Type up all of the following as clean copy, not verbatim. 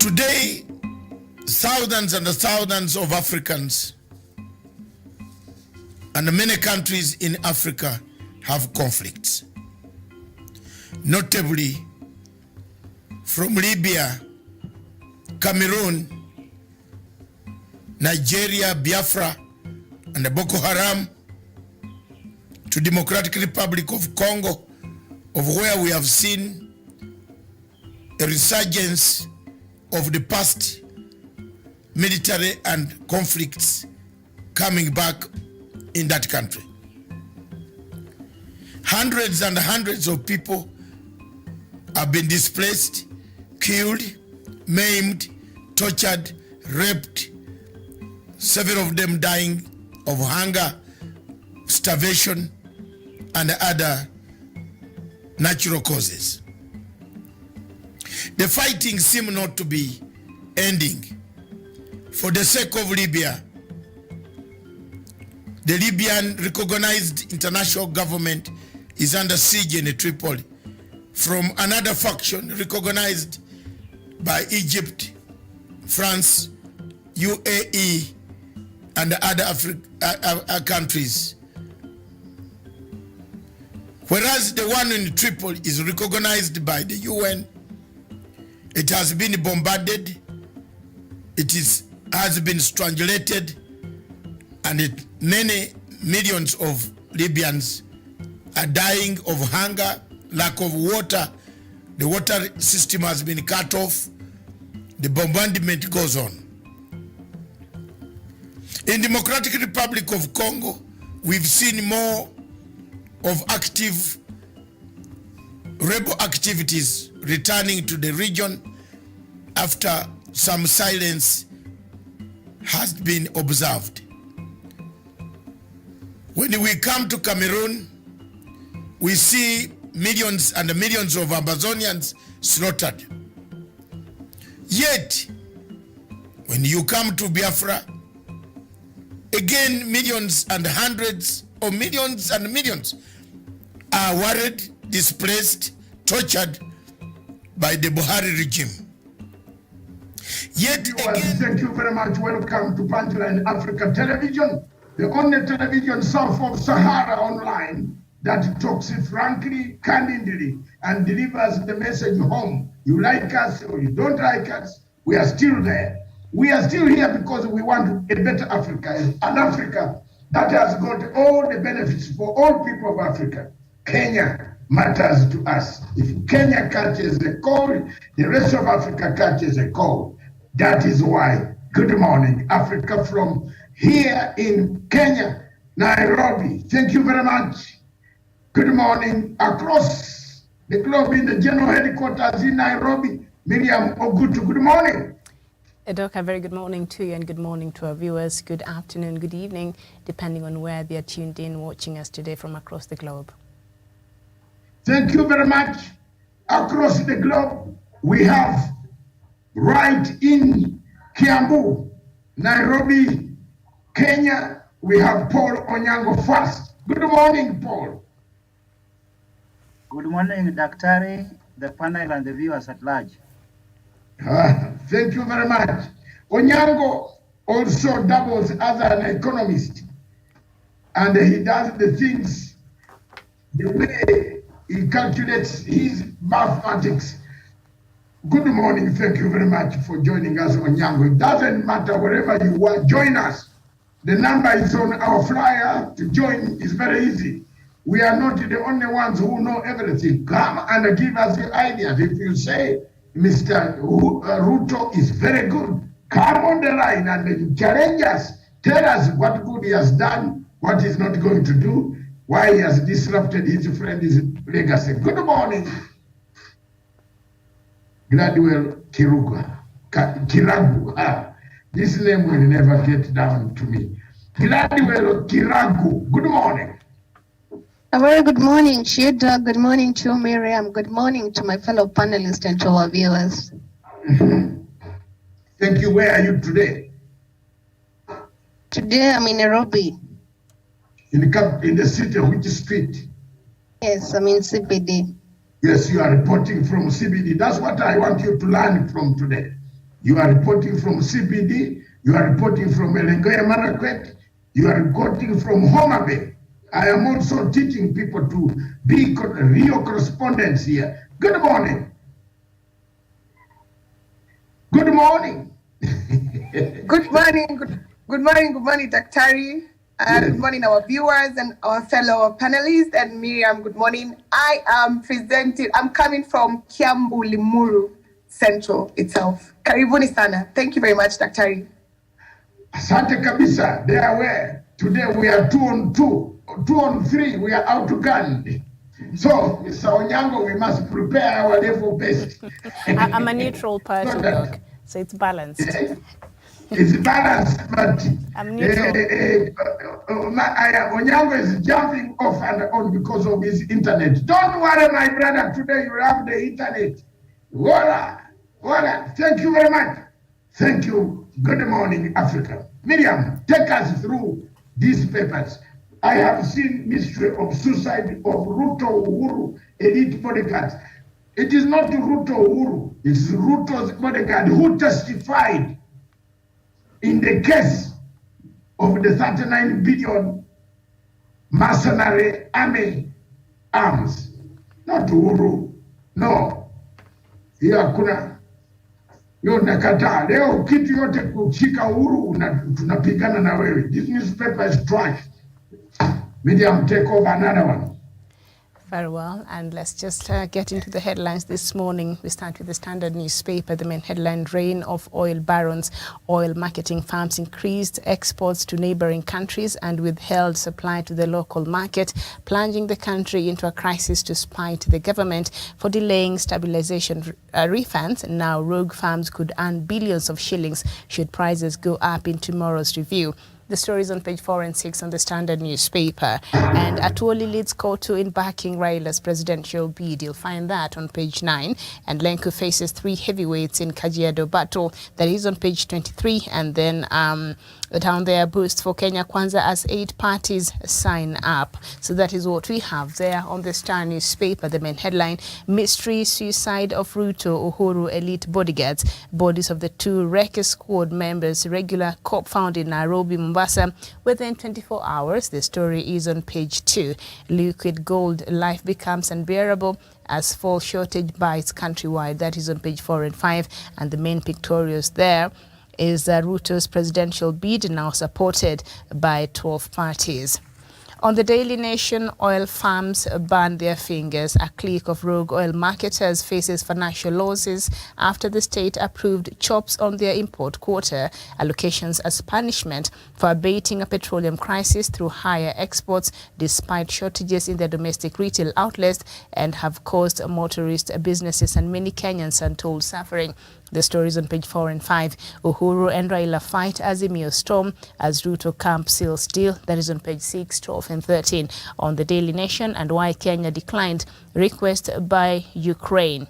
Today, thousands and thousands of Africans and many countries in Africa have conflicts. Notably, from Libya, Cameroon, Nigeria, Biafra, and the Boko Haram, to Democratic Republic of Congo, of where we have seen a resurgence of the past military and conflicts coming back in that country. Hundreds and hundreds of people have been displaced, killed, maimed, tortured, raped, several of them dying of hunger, starvation, and other natural causes. The fighting seems not to be ending. For the sake of Libya, the Libyan recognized international government is under siege in Tripoli from another faction recognized by Egypt, France, UAE, and other countries. Whereas the one in Tripoli is recognized by the UN, it has been bombarded, has been strangulated, and many millions of Libyans are dying of hunger, lack of water. The water system has been cut off. The bombardment goes on. In Democratic Republic of Congo, we've seen more of active rebel activities returning to the region after some silence has been observed. When we come to Cameroon, we see millions and millions of Amazonians slaughtered. Yet, when you come to Biafra, again, millions and hundreds of millions and millions are worried, displaced, tortured by the Buhari regime. Yet again, thank you very much. Welcome to Punchline Africa Television, the only television south of Sahara online that talks frankly, candidly, and delivers the message home. You like us or you don't like us, we are still there. We are still here because we want a better Africa, an Africa that has got all the benefits for all people of Africa. Kenya matters to us. If Kenya catches a cold, the rest of Africa catches a cold. That is why, good morning, Africa, from here in Kenya, Nairobi. Thank you very much. Good morning across the globe in the general headquarters in Nairobi. Miriam Ogutu, good morning. Edok, a very good morning to you and good morning to our viewers. Good afternoon, good evening, depending on where they are tuned in, watching us today from across the globe. Thank you very much. Across the globe, we have right in Kiambu, Nairobi, Kenya, we have Paul Onyango first. Good morning, Paul. Good morning, Daktari, the panel and the viewers at large. Thank you very much. Onyango also doubles as an economist, and he does the things the way he calculates his mathematics. Good morning. Thank you very much for joining us, Onyango. It doesn't matter wherever you are, join us. The number is on our flyer. To join is very easy. We are not the only ones who know everything. Come and give us the ideas. If you say Mr. Ruto is very good, come on the line and challenge us. Tell us what good he has done, what he's not going to do, why he has disrupted his friend's legacy. Good morning, Gladwell Kiragu. This name will never get down to me. Gladwell Kiragu, good morning. A very good morning, Shida. Good morning to you, Miriam. Good morning to my fellow panelists and to our viewers. Thank you. Where are you today? Today I'm in Nairobi. In the city, which street? Yes, I'm in CBD. Yes, you are reporting from CBD. That's what I want you to learn from today. You are reporting from CBD. You are reporting from Elengoya Marakwet. You are reporting from Homa Bay. I am also teaching people to be real correspondents here. Good morning. Good morning. Good morning, good morning, Daktari. Yes. Good morning, our viewers and our fellow panelists. And Miriam, good morning. I'm coming from Kiambu Limuru Central itself. Karibuni sana. Thank you very much, Daktari. Asante kabisa. They are aware. Today we are 2 on 2, 2 on 3. We are outgunned. So, Mr. Onyango, we must prepare our level best. I'm a neutral person, Doc, so it's balanced. It's balanced, but I'm neutral. Onyango is jumping off and on because of his internet. Don't worry, my brother. Today you have the internet. Voila. Thank you very much. Thank you. Good morning, Africa. Miriam, take us through these papers. I have seen mystery of suicide of Ruto Uhuru elite bodyguards. It is not Ruto Uhuru. It's Ruto's bodyguard who testified in the case of the 39 billion mercenary army arms. Not Uhuru. No. Hiyo hakuna. Hiyo nakataa. Leo kitu yote kushika Uhuru tunapigana na wewe. This newspaper is trash. Medium, take over another one. Very well, and let's just get into the headlines this morning. We start with the Standard newspaper. The main headline: reign of oil barons. Oil marketing firms increased exports to neighboring countries and withheld supply to the local market, plunging the country into a crisis despite the government for delaying stabilization refunds. Now rogue firms could earn billions of shillings should prices go up in tomorrow's review. The story is on page 4 and 6 on the Standard newspaper. And Atuoli leads Kotu in backing Raila's presidential bid. You'll find that on page 9. And Lenku faces 3 heavyweights in Kajiado battle. That is on page 23. And then down there, boost for Kenya Kwanza as 8 parties sign up. So that is what we have there on the Star newspaper. The main headline: mystery suicide of Ruto Uhuru elite bodyguards. Bodies of the 2 wreck squad members, regular cop found in Nairobi, Mombasa within 24 hours. The story is on page 2. Liquid gold, life becomes unbearable as fuel shortage bites countrywide. That is on page 4 and 5. And the main pictorials there is Ruto's presidential bid, now supported by 12 parties. On the Daily Nation, oil firms burn their fingers. A clique of rogue oil marketers faces financial losses after the state approved chops on their import quota allocations as punishment for abating a petroleum crisis through higher exports despite shortages in their domestic retail outlets, and have caused motorist businesses and many Kenyans untold suffering. The story is on page 4 and 5. Uhuru and Raila fight Azimio storm as Ruto camp seals deal. That is on page 6, 12 and 13 on the Daily Nation. And why Kenya declined request by Ukraine.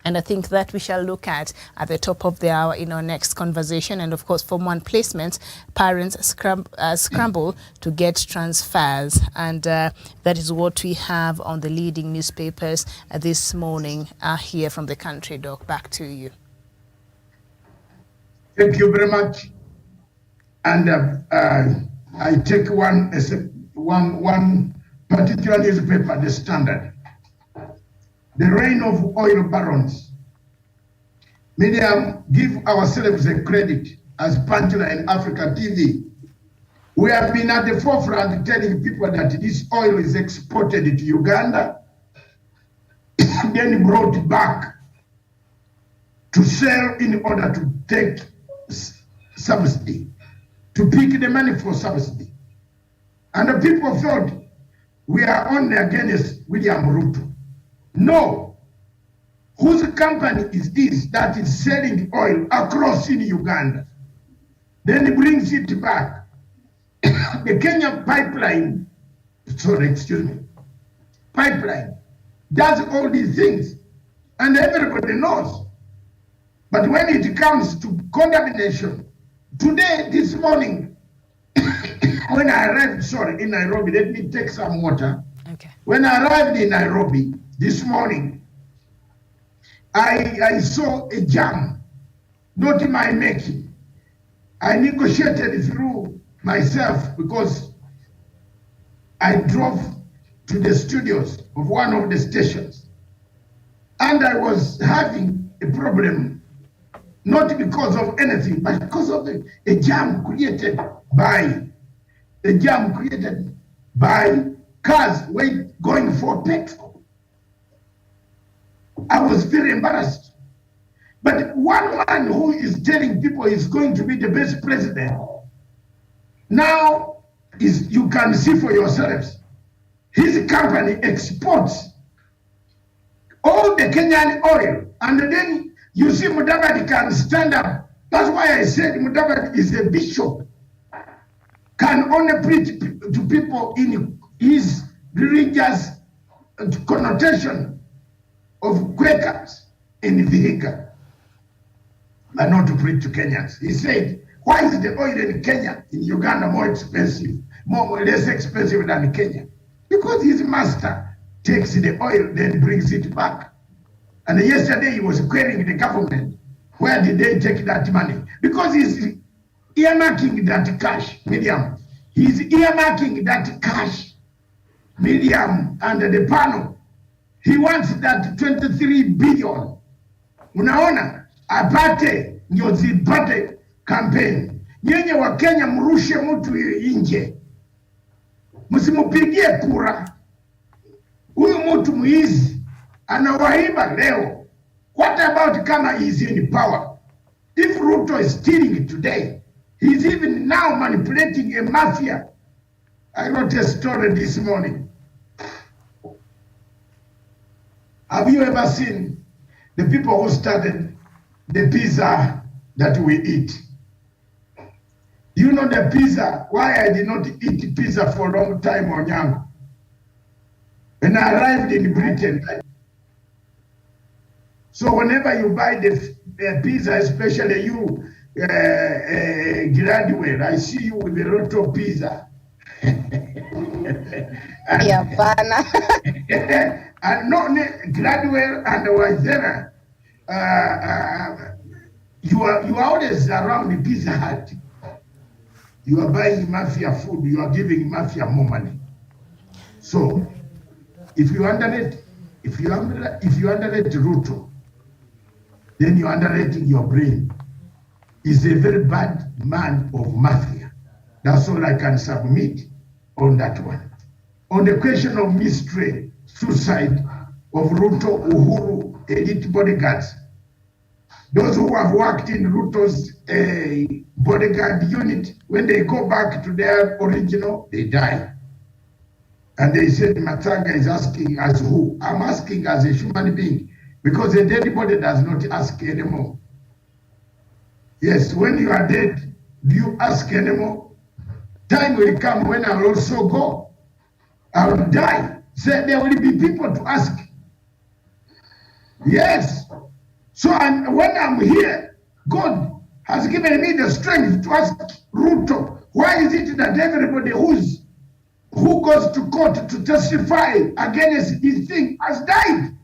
And I think that we shall look at the top of the hour in our next conversation. And of course, Form 1 placements, parents scramble to get transfers. And that is what we have on the leading newspapers this morning here from the country. Doc, back to you. Thank you very much. And I take one particular newspaper, The Standard. The reign of oil barons. Medium, give ourselves a credit as Punchline Africa TV. We have been at the forefront telling people that this oil is exported to Uganda, then brought back to sell in order to take subsidy, to pick the money for subsidy. And the people thought we are only against William Ruto. No. Whose company is this that is selling oil across in Uganda? Then he brings it back. The Kenya pipeline, pipeline does all these things, and everybody knows. But when it comes to condemnation, today, this morning, when I arrived, in Nairobi, let me take some water. Okay. When I arrived in Nairobi this morning, I saw a jam not my making. I negotiated through myself because I drove to the studios of one of the stations and I was having a problem, not because of anything, but because of a jam created by cars going for petrol. I was very embarrassed. But one man who is telling people he's going to be the best president, now you can see for yourselves. His company exports all the Kenyan oil, and then you see Mudavadi can stand up. That's why I said Mudavadi is a bishop, can only preach to people in his religious connotation of Quakers in Vihiga, but not to preach to Kenyans. He said, why is the oil in Kenya, in Uganda, more expensive, less expensive than in Kenya? Because his master takes the oil, then brings it back. And yesterday he was querying the government, where did they take that money? Because he's earmarking that cash, Miriam. He's earmarking that cash, Miriam, under the panel. He wants that 23 billion. Unaona, apate, ndio zipate campaign. Nyenye wa Kenya mrushe mtu nje. Msimupigie kura. Huyu mtu mwizi anawaiba leo. What about kama he's in power? If Ruto is stealing today, he's even now manipulating a mafia. I wrote a story this morning. Have you ever seen the people who started the pizza that we eat? Do you know the pizza? Why I did not eat pizza for a long time, Onyango? When I arrived in Britain, so whenever you buy the pizza, especially you, Gladwell, I see you with a Roto pizza. Yeah, pana. And not Gladwell and Wazera, you are always around the Pizza Hut. You are buying mafia food. You are giving mafia more money. So, if you underrate Ruto, then you are underrating your brain. He's a very bad man of mafia. That's all I can submit on that one. On the question of mystery, suicide of Ruto, Uhuru, elite bodyguards, those who have worked in Ruto's bodyguard unit, when they go back to their original, they die. And they said, Matanga is asking as who? I'm asking as a human being, because a dead body does not ask anymore. Yes, when you are dead, do you ask anymore? Time will come when I will also go. I will die. So there will be people to ask. Yes. So when I'm here, God has given me the strength to ask Ruto, why is it that everybody who goes to court to testify against this thing has died?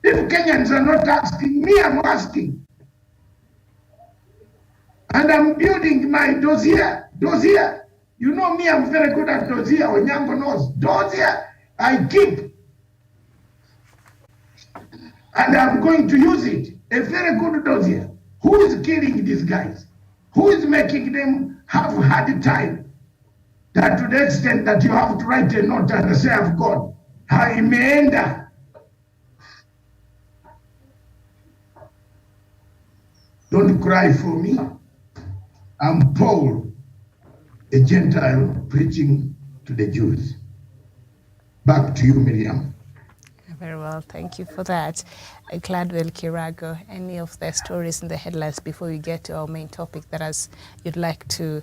If Kenyans are not asking, me I'm asking. And I'm building my dossier. You know me, I'm very good at dossier. Onyango knows. Dossier, I keep. And I'm going to use it. A very good dossier. Who is killing these guys? Who is making them have a hard time? That to the extent that you have to write a note and say, I've gone. I imeenda. Don't cry for me. I'm Paul, a Gentile preaching to the Jews. Back to you, Miriam. Very well, thank you for that. Gladwell Kirago, any of the stories in the headlines before we get to our main topic that you'd like to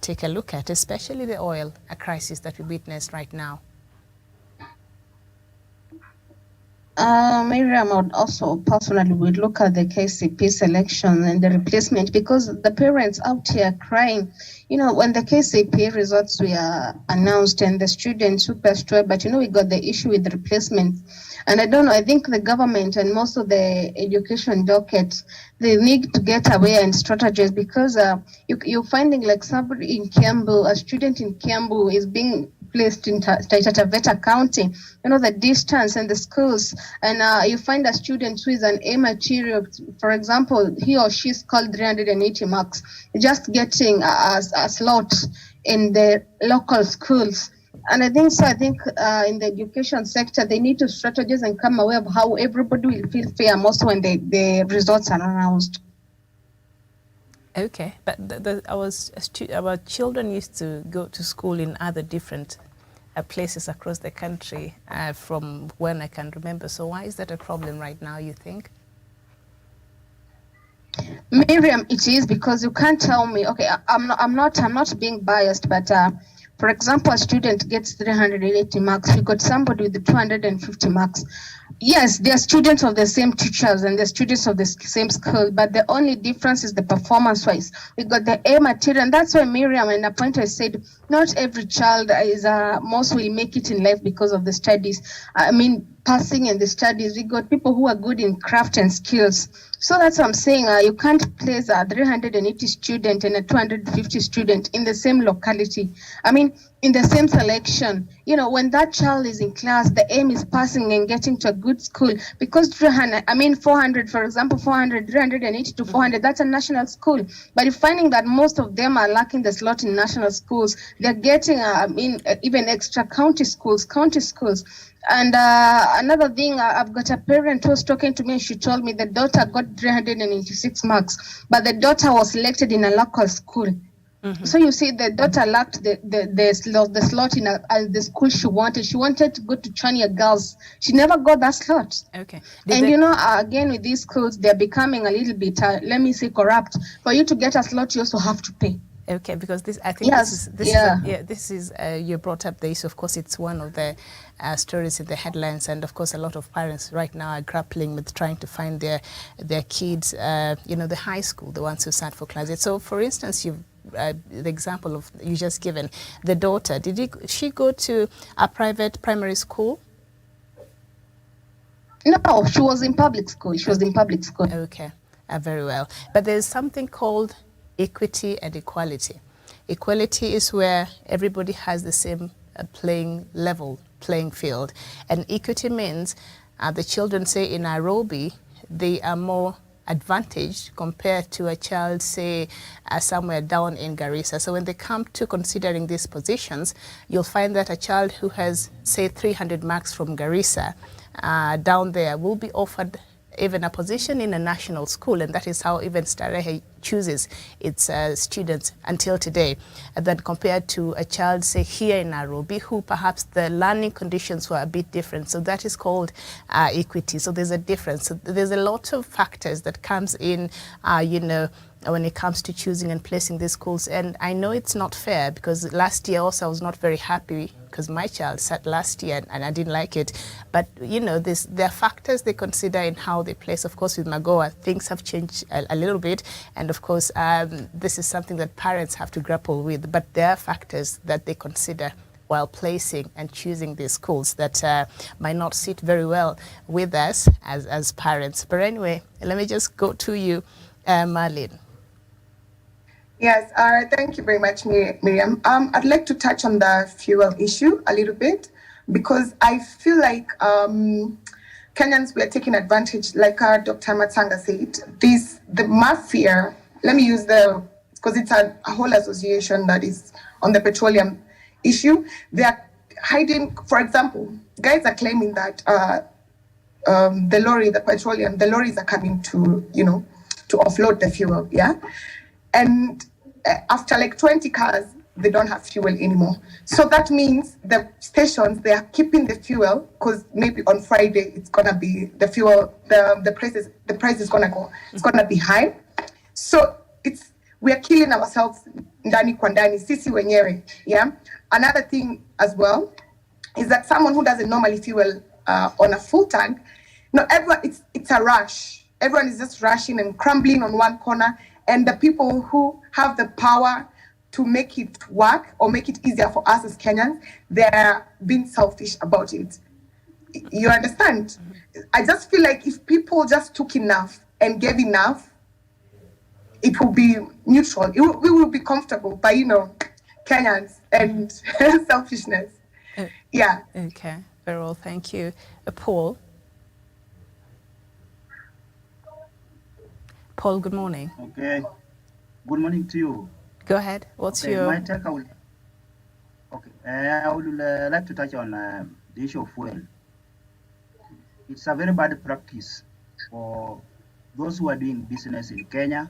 take a look at, especially the oil crisis that we witness right now? Miriam, I would also personally would look at the KCP selection and the replacement because the parents out here crying. You know, when the KCP results were announced and the students who passed away, but we got the issue with the replacement. And I don't know, I think the government and most of the education dockets, they need to get aware and strategize because you're finding like somebody in Kiambu, a student in Kiambu is being placed in Taita Taveta County, the distance and the schools, and you find a student who is an A material, for example, he or she scored 380 marks, just getting a slot in the local schools. And I think in the education sector, they need to strategize and come aware of how everybody will feel fair most when the results are announced. Okay, but our children used to go to school in other different places across the country from when I can remember. So why is that a problem right now, you think? Miriam, it is because you can't tell me. Okay, I'm not being biased, but for example, a student gets 380 marks. We got somebody with 250 marks. Yes, they are students of the same teachers and they're students of the same school, but the only difference is the performance-wise. We got the A material, and that's why Miriam and a point I said, not every child is most will make it in life because of the studies. I mean, passing in the studies. We got people who are good in craft and skills. So that's what I'm saying. You can't place a 380 student and a 250 student in the same locality. I mean, in the same selection. When that child is in class, the aim is passing and getting to a good school. Because 400, for example, 380 to 400, that's a national school. But you're finding that most of them are lacking the slot in national schools. They're getting, even extra county schools. And another thing, I've got a parent who was talking to me. She told me the daughter got 386 marks, but the daughter was selected in a local school. Mm-hmm. So you see, the daughter lacked the slot in the school she wanted. She wanted to go to Chania Girls. She never got that slot. Okay. Again, with these schools, they're becoming a little bit, corrupt. For you to get a slot, you also have to pay. Okay, because this is you brought up this. Of course, it's one of the stories in the headlines, and of course, a lot of parents right now are grappling with trying to find their kids, the high school, the ones who sat for classes. So, for instance, the example of you just given, the daughter, she go to a private primary school? No, she was in public school. Okay, very well. But there's something called equity and equality. Equality is where everybody has the same playing field. And equity means the children, say, in Nairobi, they are more advantaged compared to a child, say, somewhere down in Garissa. So when they come to considering these positions, you'll find that a child who has, say, 300 marks from Garissa down there will be offered even a position in a national school, and that is how even Starehe chooses its students until today. And then compared to a child, say, here in Nairobi, who perhaps the learning conditions were a bit different. So that is called equity. So there's a difference. So there's a lot of factors that comes in, when it comes to choosing and placing these schools. And I know it's not fair because last year also I was not very happy because my child sat last year and I didn't like it. But, there are factors they consider in how they place. Of course, with Magoa, things have changed a little bit. And of course, this is something that parents have to grapple with. But there are factors that they consider while placing and choosing these schools that might not sit very well with us as parents. But anyway, let me just go to you, Marlene. Yes, thank you very much, Miriam. I'd like to touch on the fuel issue a little bit because I feel like Kenyans, we are taking advantage, like Dr. Matsanga said, the mafia, let me use because it's a whole association that is on the petroleum issue. They are hiding, for example, guys are claiming that the lorries are coming to offload the fuel, yeah? And after like 20 cars, they don't have fuel anymore. So that means the stations, they are keeping the fuel because maybe on Friday it's gonna be the fuel, the price is gonna go, it's gonna be high. So we are killing ourselves ndani kwa ndani, sisi wenyewe, yeah? Another thing as well is that someone who doesn't normally fuel on a full tank, No, everyone, it's a rush. Everyone is just rushing and crumbling on one corner. And the people who have the power to make it work or make it easier for us as Kenyans, they're being selfish about it. You understand? I just feel like if people just took enough and gave enough, it will be neutral. We will be comfortable by, Kenyans and selfishness. Yeah. Okay, very well, thank you. Paul? Paul, good morning. Okay. Good morning to you. Go ahead. What's Okay, your... my take, I would like to touch on the issue of fuel. It's a very bad practice for those who are doing business in Kenya,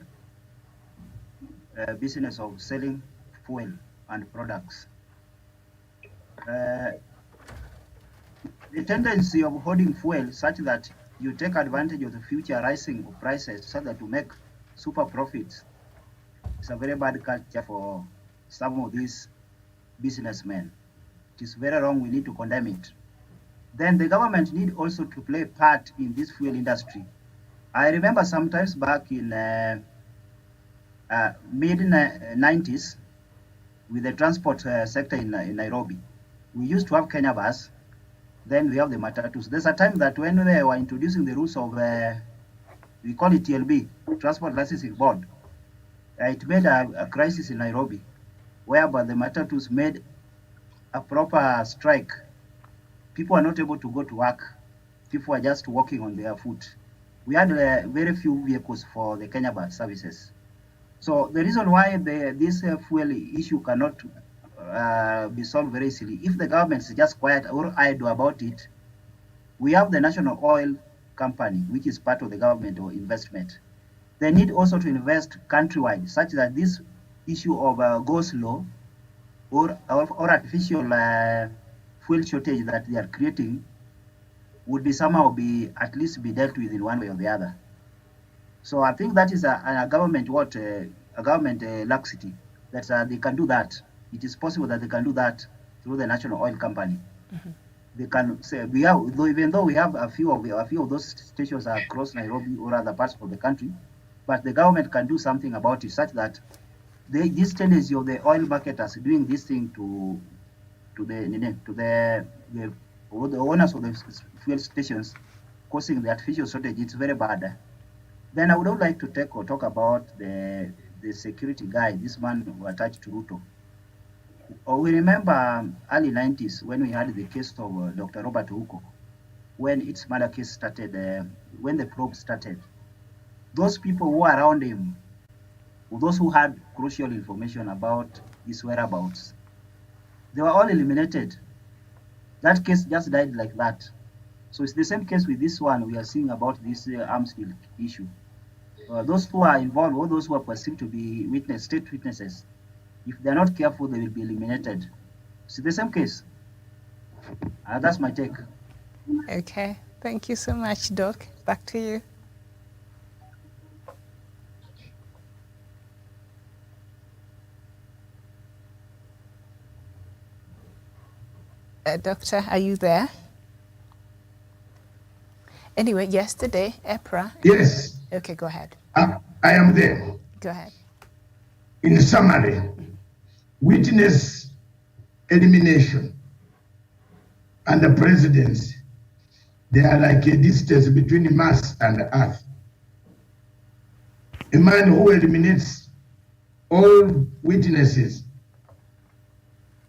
business of selling fuel and products. The tendency of holding fuel such that you take advantage of the future rising of prices so that you make super profits. It's a very bad culture for some of these businessmen. It is very wrong. We need to condemn it. Then the government need also to play part in this fuel industry. I remember sometimes back in mid-90s with the transport sector in Nairobi, we used to have Kenya Bus. Then we have the matatus. There's a time that when they were introducing the rules of, we call it TLB, Transport Licensing Board, it made a crisis in Nairobi, whereby the matatus made a proper strike. People are not able to go to work. People are just walking on their foot. We had very few vehicles for the Kenya Bus services. So the reason why this fuel issue cannot be solved very easily, if the government is just quiet or idle about it, we have the National Oil Company, which is part of the government or investment. They need also to invest countrywide, such that this issue of go slow or artificial fuel shortage that they are creating would be somehow at least be dealt with in one way or the other. So I think that is a government laxity, that they can do that. It is possible that they can do that through the National Oil Company. Mm-hmm. They can say even though we have a few of those stations across Nairobi or other parts of the country, but the government can do something about it, such that this tendency of the oil marketers doing this thing to the owners of the fuel stations, causing the artificial shortage, it's very bad. Then I would like to talk about the security guy, this man who attached to Ruto. We remember early 90s when we had the case of Dr. Robert Ouko, when its murder case started, when the probe started. Those people who were around him, those who had crucial information about his whereabouts, they were all eliminated. That case just died like that. So it's the same case with this one we are seeing about this arms deal issue. Those who are involved, or those who are perceived to be state witnesses, if they're not careful, they will be eliminated. It's the same case. That's my take. Okay, thank you so much, Doc. Back to you. Doctor, are you there? Anyway, yesterday, EPRA... Yes. Okay, go ahead. I am there. Go ahead. In summary, witness elimination and the presidency, they are like a distance between Mars and Earth. A man who eliminates all witnesses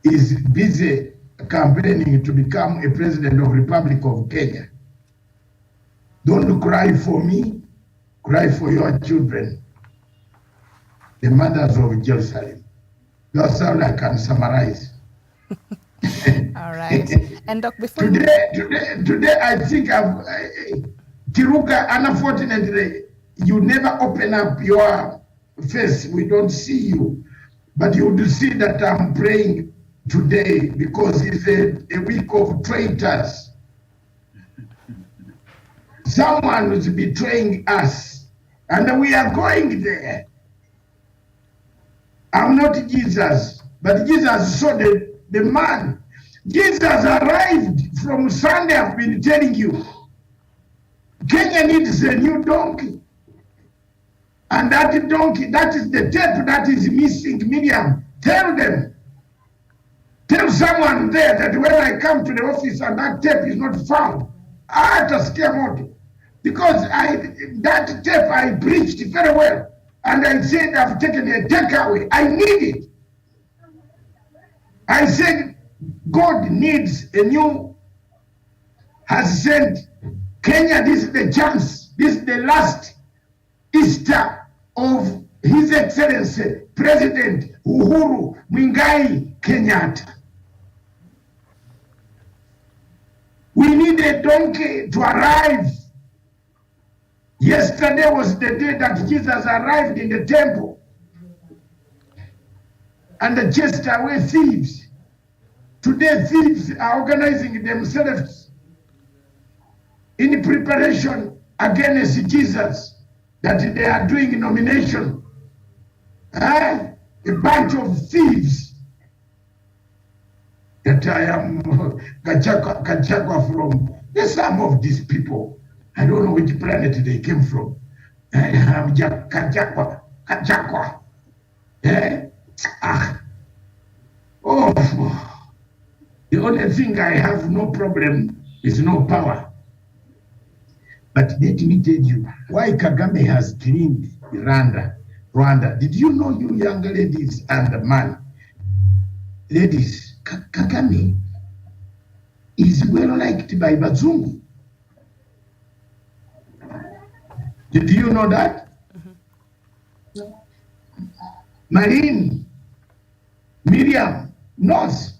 is busy campaigning to become a president of Republic of Kenya. Don't cry for me, cry for your children, the mothers of Jerusalem. That's how I can summarize. All right. And Doc, before today I think Kiruka, unfortunately, you never open up your face. We don't see you, but you will see that I'm praying today because it's a week of traitors. Someone is betraying us, and we are going there. I'm not Jesus, but Jesus saw the man. Jesus arrived from Sunday, I've been telling you. Kenya needs a new donkey. And that donkey, that is the tape that is missing, Miriam. Tell them. Tell someone there that when I come to the office and that tape is not found, I have to scare more. Because that tape I preached very well. And I said I've taken a takeaway. I need it. I said God needs a new, has sent Kenya, this is the chance. This is the last Easter of His Excellency President Uhuru Muigai Kenyatta. We need a donkey to arrive. Yesterday was the day that Jesus arrived in the temple and chased away thieves. Today thieves are organizing themselves in preparation against Jesus, that they are doing nomination. A bunch of thieves that I am Kachagwa from. There's some of these people, I don't know which planet they came from. I am Kachagwa. The only thing I have no problem is no power. But let me tell you why Kagame has cleaned Rwanda. Did you know, you young ladies and the man? Ladies, Kagame is well liked by Bazungu. Did you know that? Marine, Miriam knows.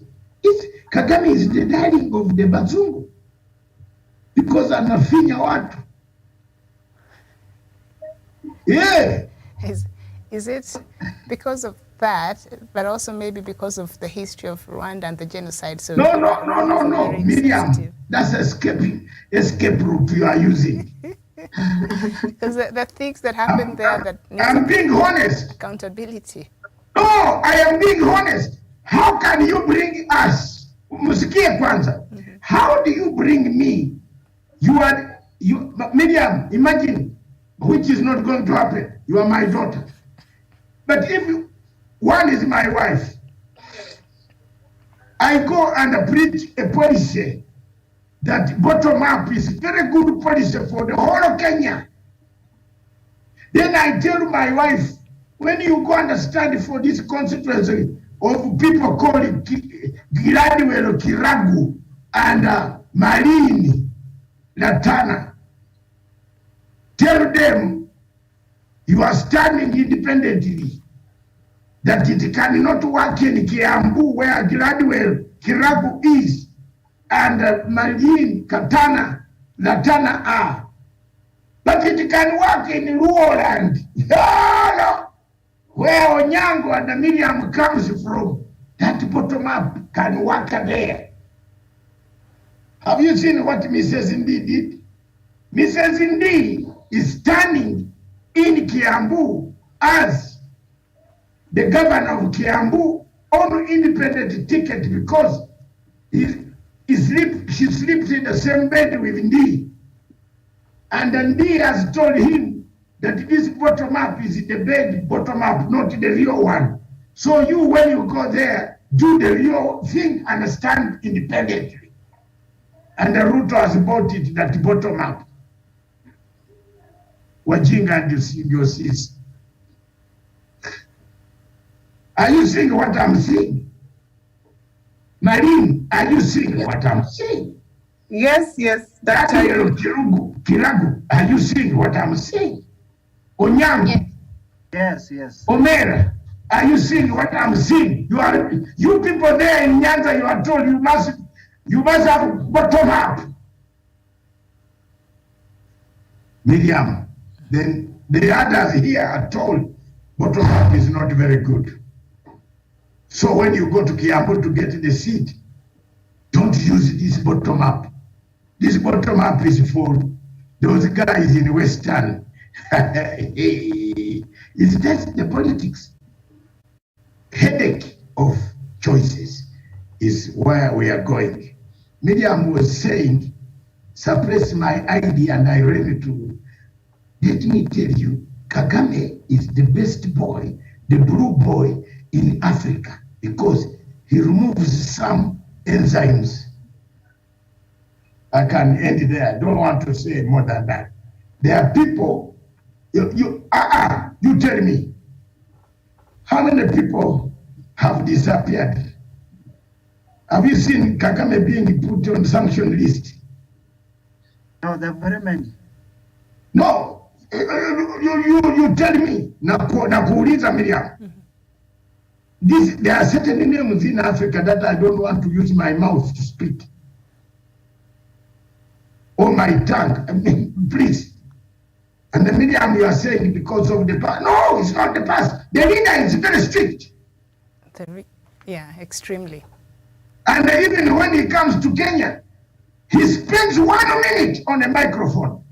Kagame is the darling of the Bazungu because anafinya watu. Yeah. Is it because of that, but also maybe because of the history of Rwanda and the genocide? So no, Miriam, that's escape route you are using. Because the things that happen there that I'm being honest. Accountability. No, I am being honest. How can you bring us? Musikie kwanza. How do you bring me? Miriam, imagine, which is not going to happen. You are my daughter. But if one is my wife, I go and preach a policy that bottom up is very good policy for the whole of Kenya. Then I tell my wife, when you go and study for this constituency of people called Gladwell, Kiragu, and Marini, Latana, tell them you are standing independently, that it cannot work in Kiambu where Gladwell, Kiragu is, and Marini, Katana, Latana are. But it can work in Luoland, where Onyango and Miriam comes from. That bottom up can work there. Have you seen what Mrs. Ndi did? Mrs. Ndi is standing in Kiambu as the governor of Kiambu on independent ticket because she sleeps in the same bed with Ndi. And Ndi has told him that this bottom up is the bed bottom up, not the real one. So you, when you go there, do the real thing and stand independently. And the Ruto has bought it, that bottom up. Wajinga and your sis. Are you seeing what I'm saying? Marine, are you seeing what I'm saying? Yes. That Kiragu, are you seeing what I'm saying? Onyango. Yes. Omera, are you seeing what I'm saying? You people there in Nyanza, you are told you must have bottom up. Miriam, then the others here are told bottom up is not very good. So when you go to Kiambu to get the seat, don't use this bottom up. This bottom up is for those guys in Western. It's just the politics. Headache of choices is where we are going. Miriam was saying suppress my ID and I ran to. Let me tell you, Kagame is the best boy, the blue boy in Africa, because he removes some enzymes. I can end there. I don't want to say more than that. There are people, you tell me, how many people have disappeared? Have you seen Kagame being put on sanction list? No, there are very many. No, you tell me. Nakuuliza Miriam. There are certain names in Africa that I don't want to use my mouth to speak. Or my tongue. I mean, please. And the Miriam, you are saying because of the past. No, it's not the past. The leader is very strict. Yeah, extremely. And even when he comes to Kenya, he spends 1 minute on a microphone.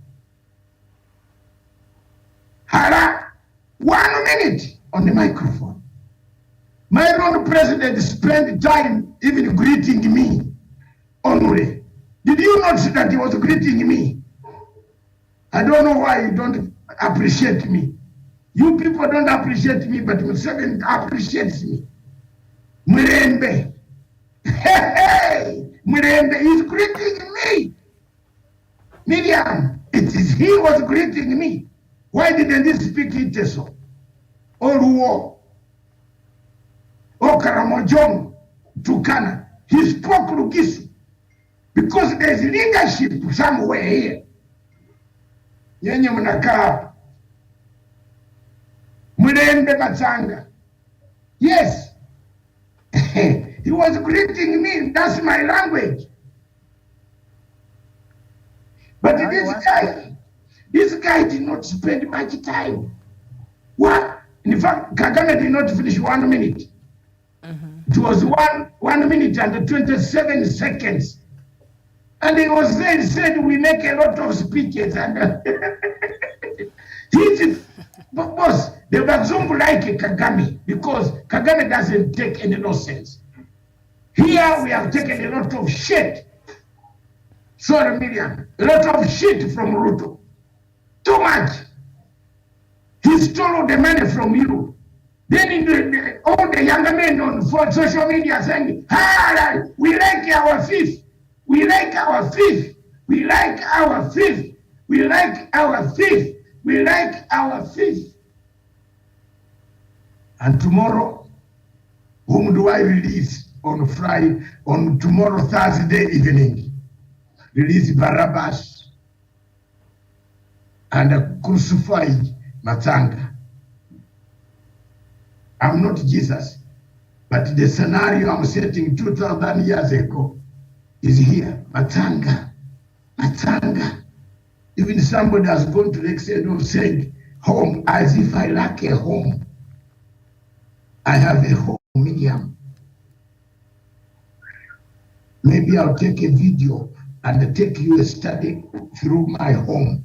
Hara, 1 minute on the microphone. My own president spent time even greeting me only. Did you notice that he was greeting me? I don't know why you don't appreciate me. You people don't appreciate me, but Museveni appreciates me. Murembe. Hey, Murembe is greeting me. Miriam, it is he was greeting me. Why didn't he speak Iteso? Or Luo? Or Karamojong? Tukana? He spoke Lugisu. Because there's leadership somewhere here. Yenye mnakaa. Murembe Matanga. Yes. He was greeting me. That's my language. But this guy did not spend much time. What? In fact, Kagame did not finish 1 minute. It was 1 minute and 27 seconds. And he was there, he said, we make a lot of speeches. And but boss, the Bazungu like Kagame because Kagame doesn't take any nonsense. Here we have taken a lot of shit. Sorry, Miriam, a lot of shit from Ruto. Too much. He stole the money from you. Then all the younger men on social media saying, we like our fifth. We like our fifth. We like our fifth. We like our fifth. We like our fifth. And tomorrow, whom do I release on Friday, on tomorrow, Thursday evening? Release Barabbas and crucify Matanga. I'm not Jesus, but the scenario I'm setting 2,000 years ago is here. Matanga. Even somebody has gone to the extent of saying home as if I lack a home. I have a home, Miriam. Maybe I'll take a video and take you a study through my home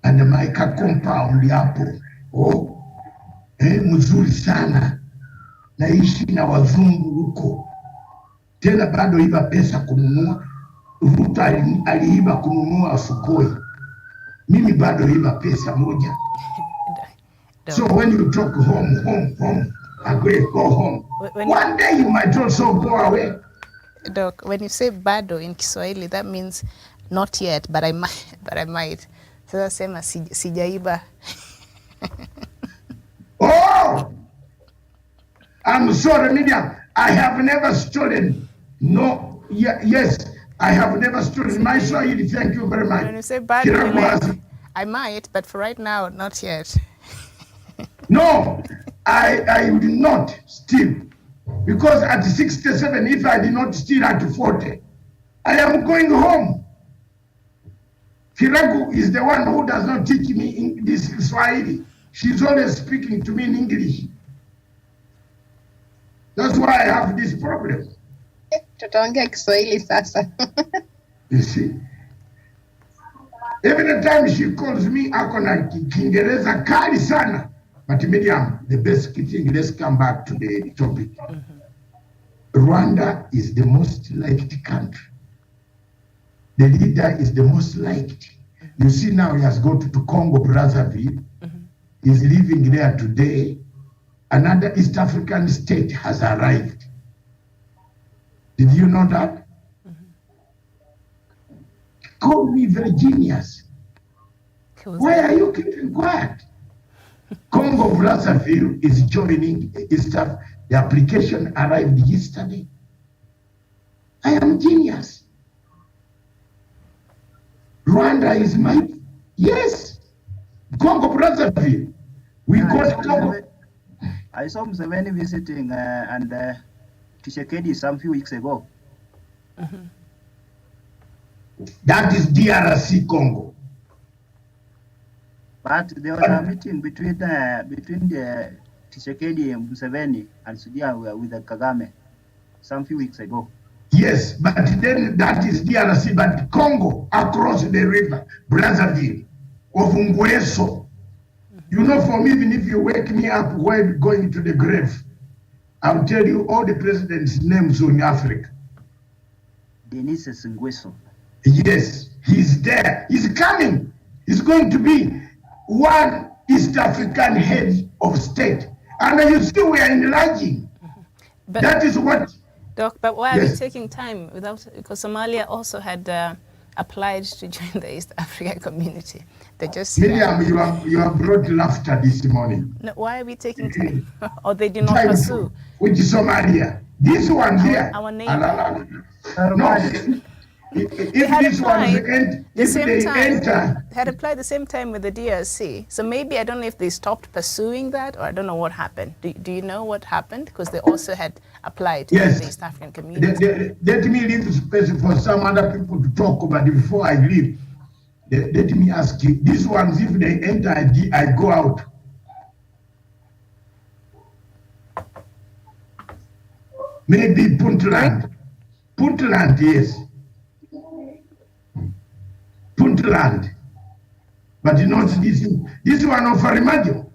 and my compound yapo. Oh, mzuri sana. Naishi na wazungu huko. Tena bado iba pesa kununua. Ruto aliiba kununua Sugoi. Mimi bado iba pesa moja. So when you talk home, I go home. One day you might also go away. Doc, when you say bado in Kiswahili, that means not yet, but I might. So that's same as sijaiba. Oh! I'm sorry, Miriam. I have never stolen. No, yes, I have never stolen. My Swahili, thank you very much. When you say bado, like, I might, but for right now, not yet. No, I will not steal. Because at 67, if I did not steal at 40, I am going home. Kiragu is the one who does not teach me in this Swahili. She's always speaking to me in English. That's why I have this problem. Tutaongea Kiswahili sasa. You see? Every time she calls me, ako na Kiingereza kali sana. But Miriam, the best thing, let's come back to the topic. Rwanda is the most liked country. the leader is the most liked. You see now he has gone to Congo Brazzaville. He's living there today. Another East African state has arrived. Did you know that? Call me very genius. Why are you keeping quiet? Congo Brazzaville is joining East Africa. The application arrived yesterday. I am genius. Rwanda is my, yes. Congo Brazzaville. We got Congo. I saw Museveni visiting and Tshisekedi some few weeks ago. That is DRC Congo. But there was a meeting between the Tshisekedi and Museveni and Sudia with the Kagame some few weeks ago. Yes, but then that is DRC, but Congo across the river, Brazzaville, of Ngweso. You know, for me, even if you wake me up while going to the grave, I'll tell you all the presidents' names in Africa. Denis Sassou. Yes, he's there. He's coming. He's going to be one East African head of state. And you see, we are enlarging. But that is what... Doc, but why are Yes. we taking time without, because Somalia also had applied to join the East African community. They just Miriam, you have brought laughter this morning. no, why are we taking time? Or they did not Time pursue? with Somalia. This one here. Our neighbor. No. If had this one applied the if same they time. enter, They had applied the same time with the DRC. So maybe, I don't know if they stopped pursuing that, or I don't know what happened. Do you know what happened? Because they also had applied to Yes. the East African community. let me leave space for some other people to talk, but before I leave, let me ask you, these ones, if they enter, I go out. Maybe Puntland. Puntland, yes. Puntland. But you know, this one of Farimadio.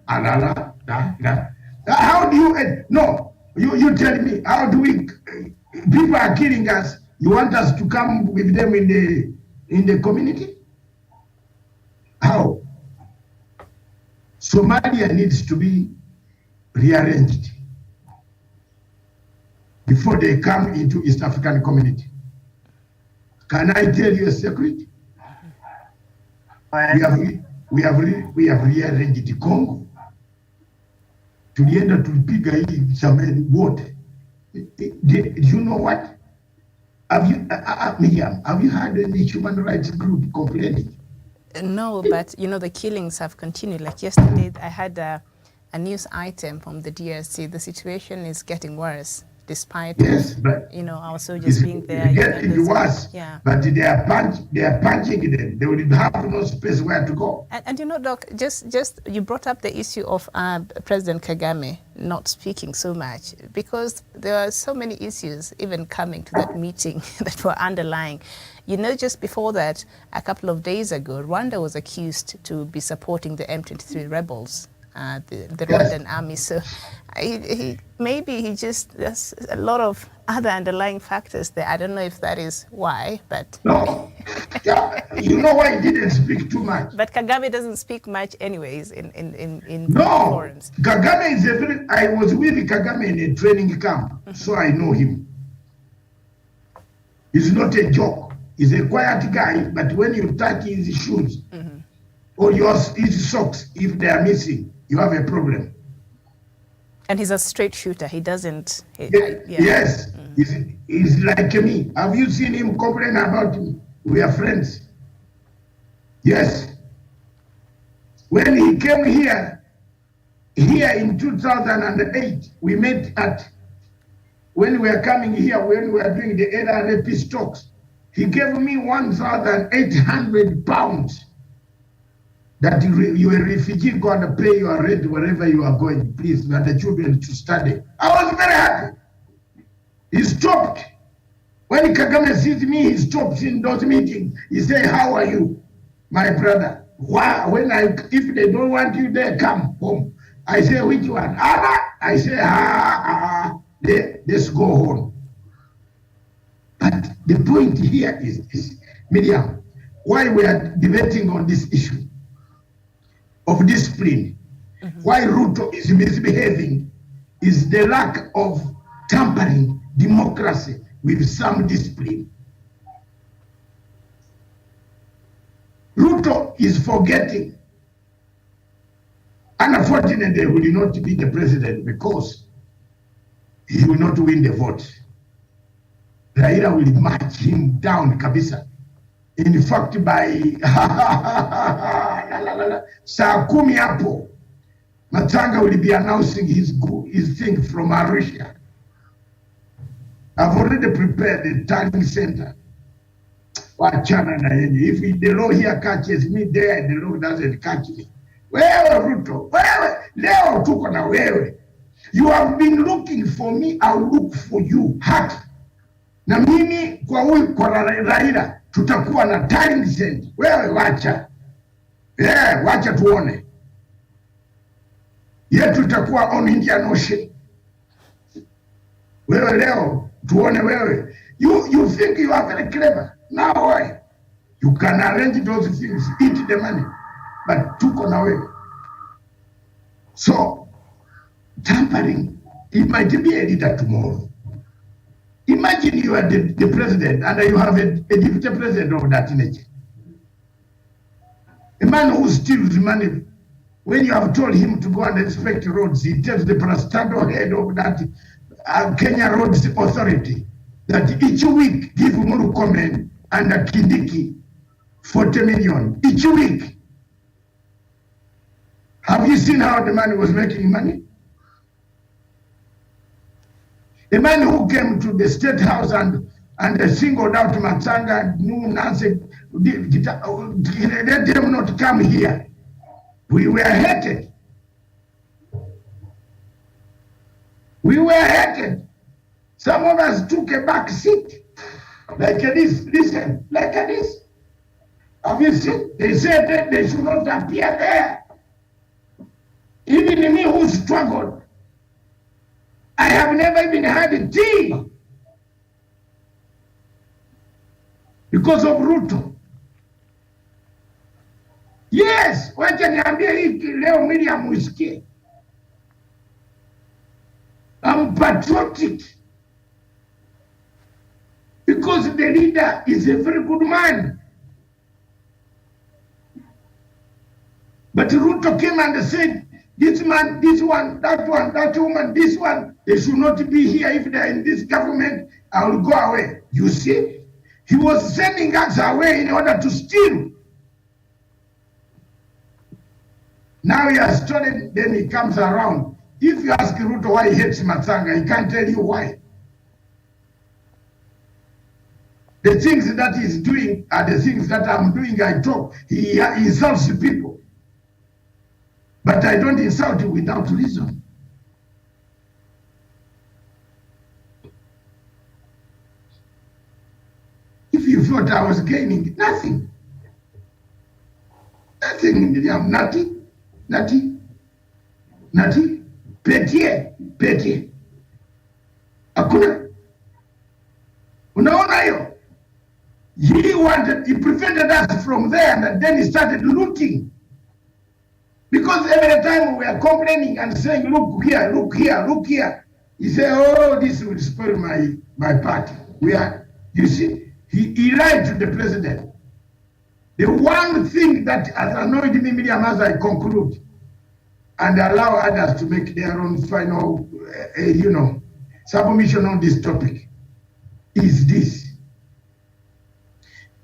How do you, no, you tell me, how do we, people are killing us, you want us to come with them in the community? How? Somalia needs to be rearranged before they come into East African community. Can I tell you a secret? We have rearranged the Congo. Tulienda tulipiga hii Chameli wote. Do you know what? Miriam, have you had any human rights group complaining? No, but you know, the killings have continued. Like yesterday, I had a news item from the DRC. The situation is getting worse, despite Yes, but you know, our soldiers being there. It was, yeah. but they are punching them. They will have no space where to go. And you know, Doc, just you brought up the issue of President Kagame not speaking so much, because there are so many issues even coming to that meeting that were underlying. You know, just before that, a couple of days ago, Rwanda was accused to be supporting the M23 rebels, the Rwandan army. So maybe he just, there's a lot of other underlying factors there. I don't know if that is why, but... No, yeah, you know why he didn't speak too much? But Kagame doesn't speak much anyways in No, forums. Kagame is I was with Kagame in a training camp, so I know him. He's not a joke. He's a quiet guy, but when you touch his shoes or his socks, if they are missing, you have a problem. And he's a straight shooter. He doesn't... Yes, he's like me. Have you seen him complain about me? We are friends. Yes. When he came here in 2008, we met when we were coming here, when we were doing the LRP talks, he gave me 1,800 pounds that you're a refugee, go and pay your rent wherever you are going, please, and the children to study. I was very happy. He stopped. When Kagame sees me, he stops in those meetings. He says, how are you, my brother? Why? If they don't want you there, come home. I say, which one? I say, let's go home. But But the point here is this, Miriam, why we are debating on this issue of discipline, why Ruto is misbehaving, is the lack of tampering democracy with some discipline. Ruto is forgetting. Unfortunately, he will not be the president because he will not win the vote. Raila will march him down kabisa. In fact, by saa 10 hapo, Matanga will be announcing his thing from Arusha. I've already prepared the tallying center. Wachana na yenye. If the law here catches me there, the law doesn't catch me. Wewe Ruto, wewe, leo tuko na wewe. You have been looking for me, I'll look for you. Haki. Na mimi kwa huyu kwa Raila tutakuwa na tallying center. Wewe wacha. Wacha tuone. Yetu tutakuwa on Indian Ocean. Wewe leo tuone wewe. You think you are very clever. Now why? You can arrange those things, eat the money. But tuko na wewe. So, tampering, it might be a leader tomorrow. Imagine you are the president and you have a deputy president of that nature. A man who steals money, when you have told him to go and inspect roads, he tells the Prastado head of that Kenya Roads Authority that each week give Murkomen and Kindiki 40 million each week. Have you seen how the man was making money? A man who came to the State House and singled out Matanga, knew Nancy, let them not come here. We were hated. We were hated. Some of us took a back seat. Like this, listen, like this. Have you seen? They said that they should not appear there. Even me who struggled, I have never even had a tea because of Ruto. Yes, wacha niambie hiki leo Miriam usikie. I'm patriotic because the leader is a very good man. But Ruto came and said, this man, this one, that woman, this one, they should not be here if they are in this government. I will go away. You see, he was sending us away in order to steal. Now he has stolen, then he comes around. If you ask Ruto why he hates Matsanga, he can't tell you why. The things that he's doing are the things that I'm doing. I talk. He insults people. But I don't insult you without reason. If you thought I was gaining, nothing. Nothing, nothing. Petie. Hakuna. Unaona hiyo? He prevented us from there and then he started looting. Because every time we are complaining and saying, look here, he said, oh, this will spoil my party. You see, he lied to the president. The one thing that has annoyed me, Miriam, as I conclude, and allow others to make their own final, submission on this topic, is this.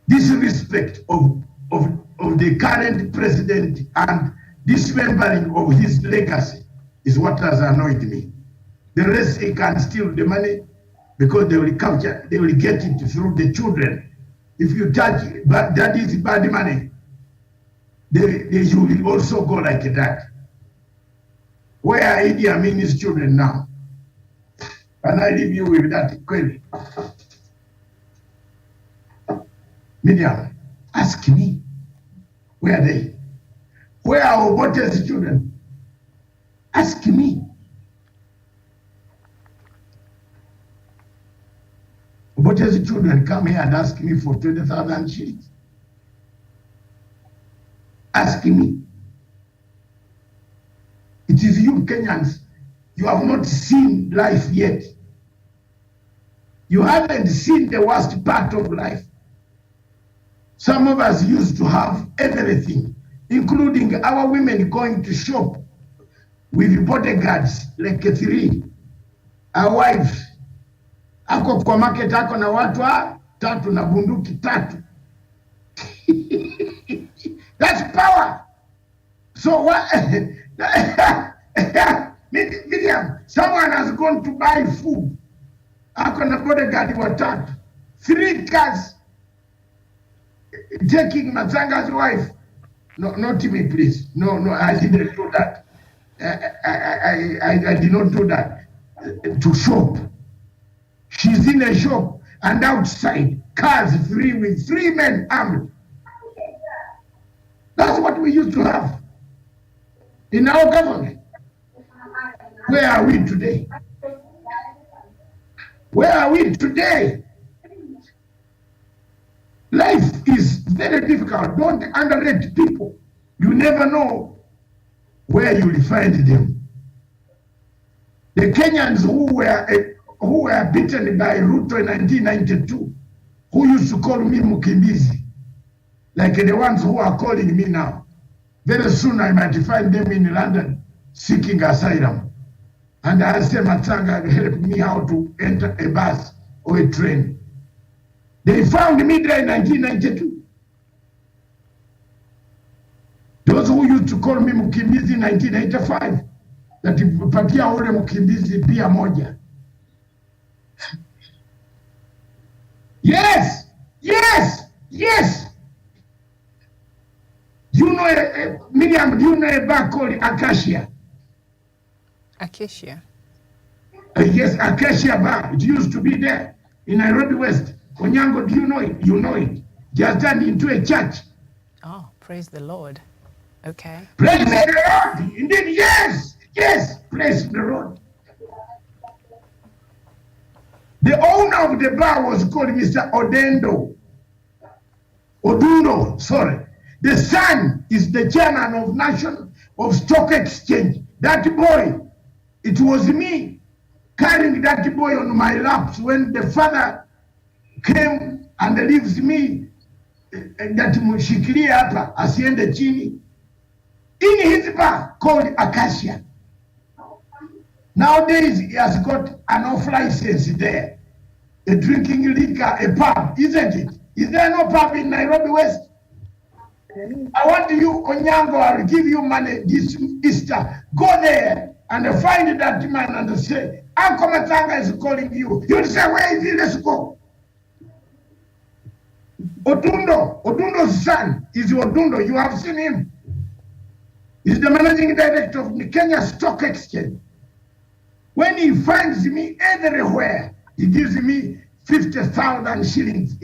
Disrespect of the current president and dismembering of his legacy is what has annoyed me. The rest, he can steal the money because they will get it through the children. If you touch that is bad money, they will also go like that. Where are Idi Amin's children now? Can I leave you with that query? Miriam, ask me, where are they? Where are Obote's children? Ask me. Mbote's children come here and ask me for 20,000 shillings. Ask me. It is you Kenyans, you have not seen life yet. You haven't seen the worst part of life. Some of us used to have everything, including our women going to shop with bodyguards like 3. Our wives, ako kwa market ako na watu 3 na bunduki 3. That's power. So what? Miriam, someone has gone to buy food. Ako na bodyguard watatu. 3 cars. Taking Matsanga's wife. No, not me, please. No, I didn't do that. I did not do that. To shop. She's in a shop and outside, cars 3 with 3 men armed. That's what we used to have in our government. Where are we today? Where are we today? Life is very difficult. Don't underrate people. You never know where you will find them. The Kenyans who were beaten by Ruto in 1992, who used to call me Mukimbizi, like the ones who are calling me now. Very soon I might find them in London seeking asylum. And I say, Matsanga, help me how to enter a bus or a train. They found me there in 1992. Those who used to call me Mukimbizi in 1985, that patia ule Mukimbizi pia moja. Yes, yes, yes. You know, Miriam, do you know a bar called Acacia? Acacia. Yes, Acacia Bar. It used to be there in Nairobi West. Onyango, do you know it? You know it. Just turned into a church. Oh, praise the Lord. Okay. Praise the Lord. Indeed, yes. Yes, praise the Lord. The owner of the bar was called Mr. Odundo, sorry. The son is the chairman of National of Stock Exchange. That boy, it was me carrying that boy on my laps when the father came and leaves me that mshikilia hapa asiende chini in his bar called Acacia. Nowadays he has got an off license there, a drinking liquor, a pub, isn't it? Is there no pub in Nairobi West? I want you, Onyango, I'll give you money this Easter. Go there and find that man and say, Uncle Matanga is calling you. You'll say, where is he? Let's go. Odundo's son is Odundo. You have seen him. He's the managing director of the Kenya Stock Exchange. When he finds me everywhere, he gives me 50,000 shillings.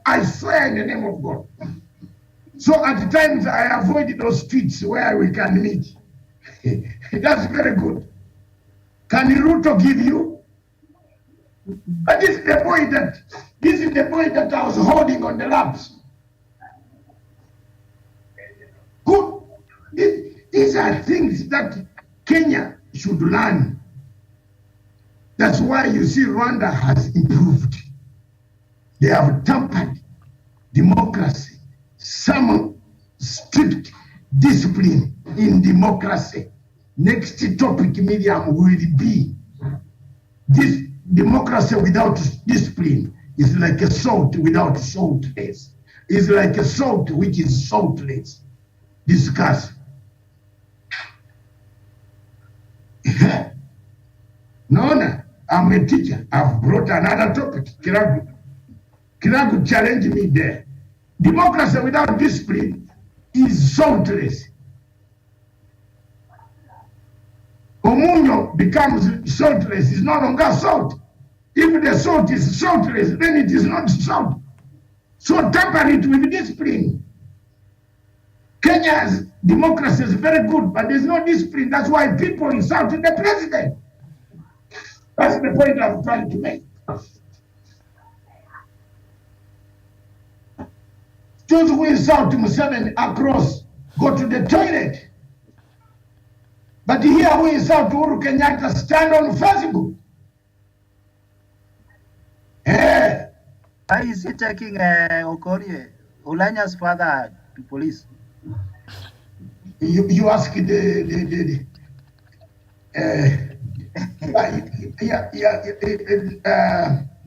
I swear in the name of God. So at times I avoid those streets where we can meet. That's very good. Can Ruto give you? But this is the boy that I was holding on the laps. Good. These are things that Kenya should learn. That's why you see Rwanda has improved. They have tempered democracy, some strict discipline in democracy. Next topic, Miriam, will be this democracy without discipline is like a salt without saltless. It's like a salt which is saltless. Discuss. No, I'm a teacher. I've brought another topic. Kiragu challenge me there. Democracy without discipline is saltless. Omunyo becomes saltless. It's no longer salt. If the salt is saltless, then it is not salt. So temper it with discipline. Kenya's democracy is very good, but there's no discipline. That's why people insulted the president. That's the point I'm trying to make. those who insult Museveni across go to the toilet. But here we insult Uhuru Kenyatta stand on Facebook. Why is he taking Okorie, Olanya's father, to police? You ask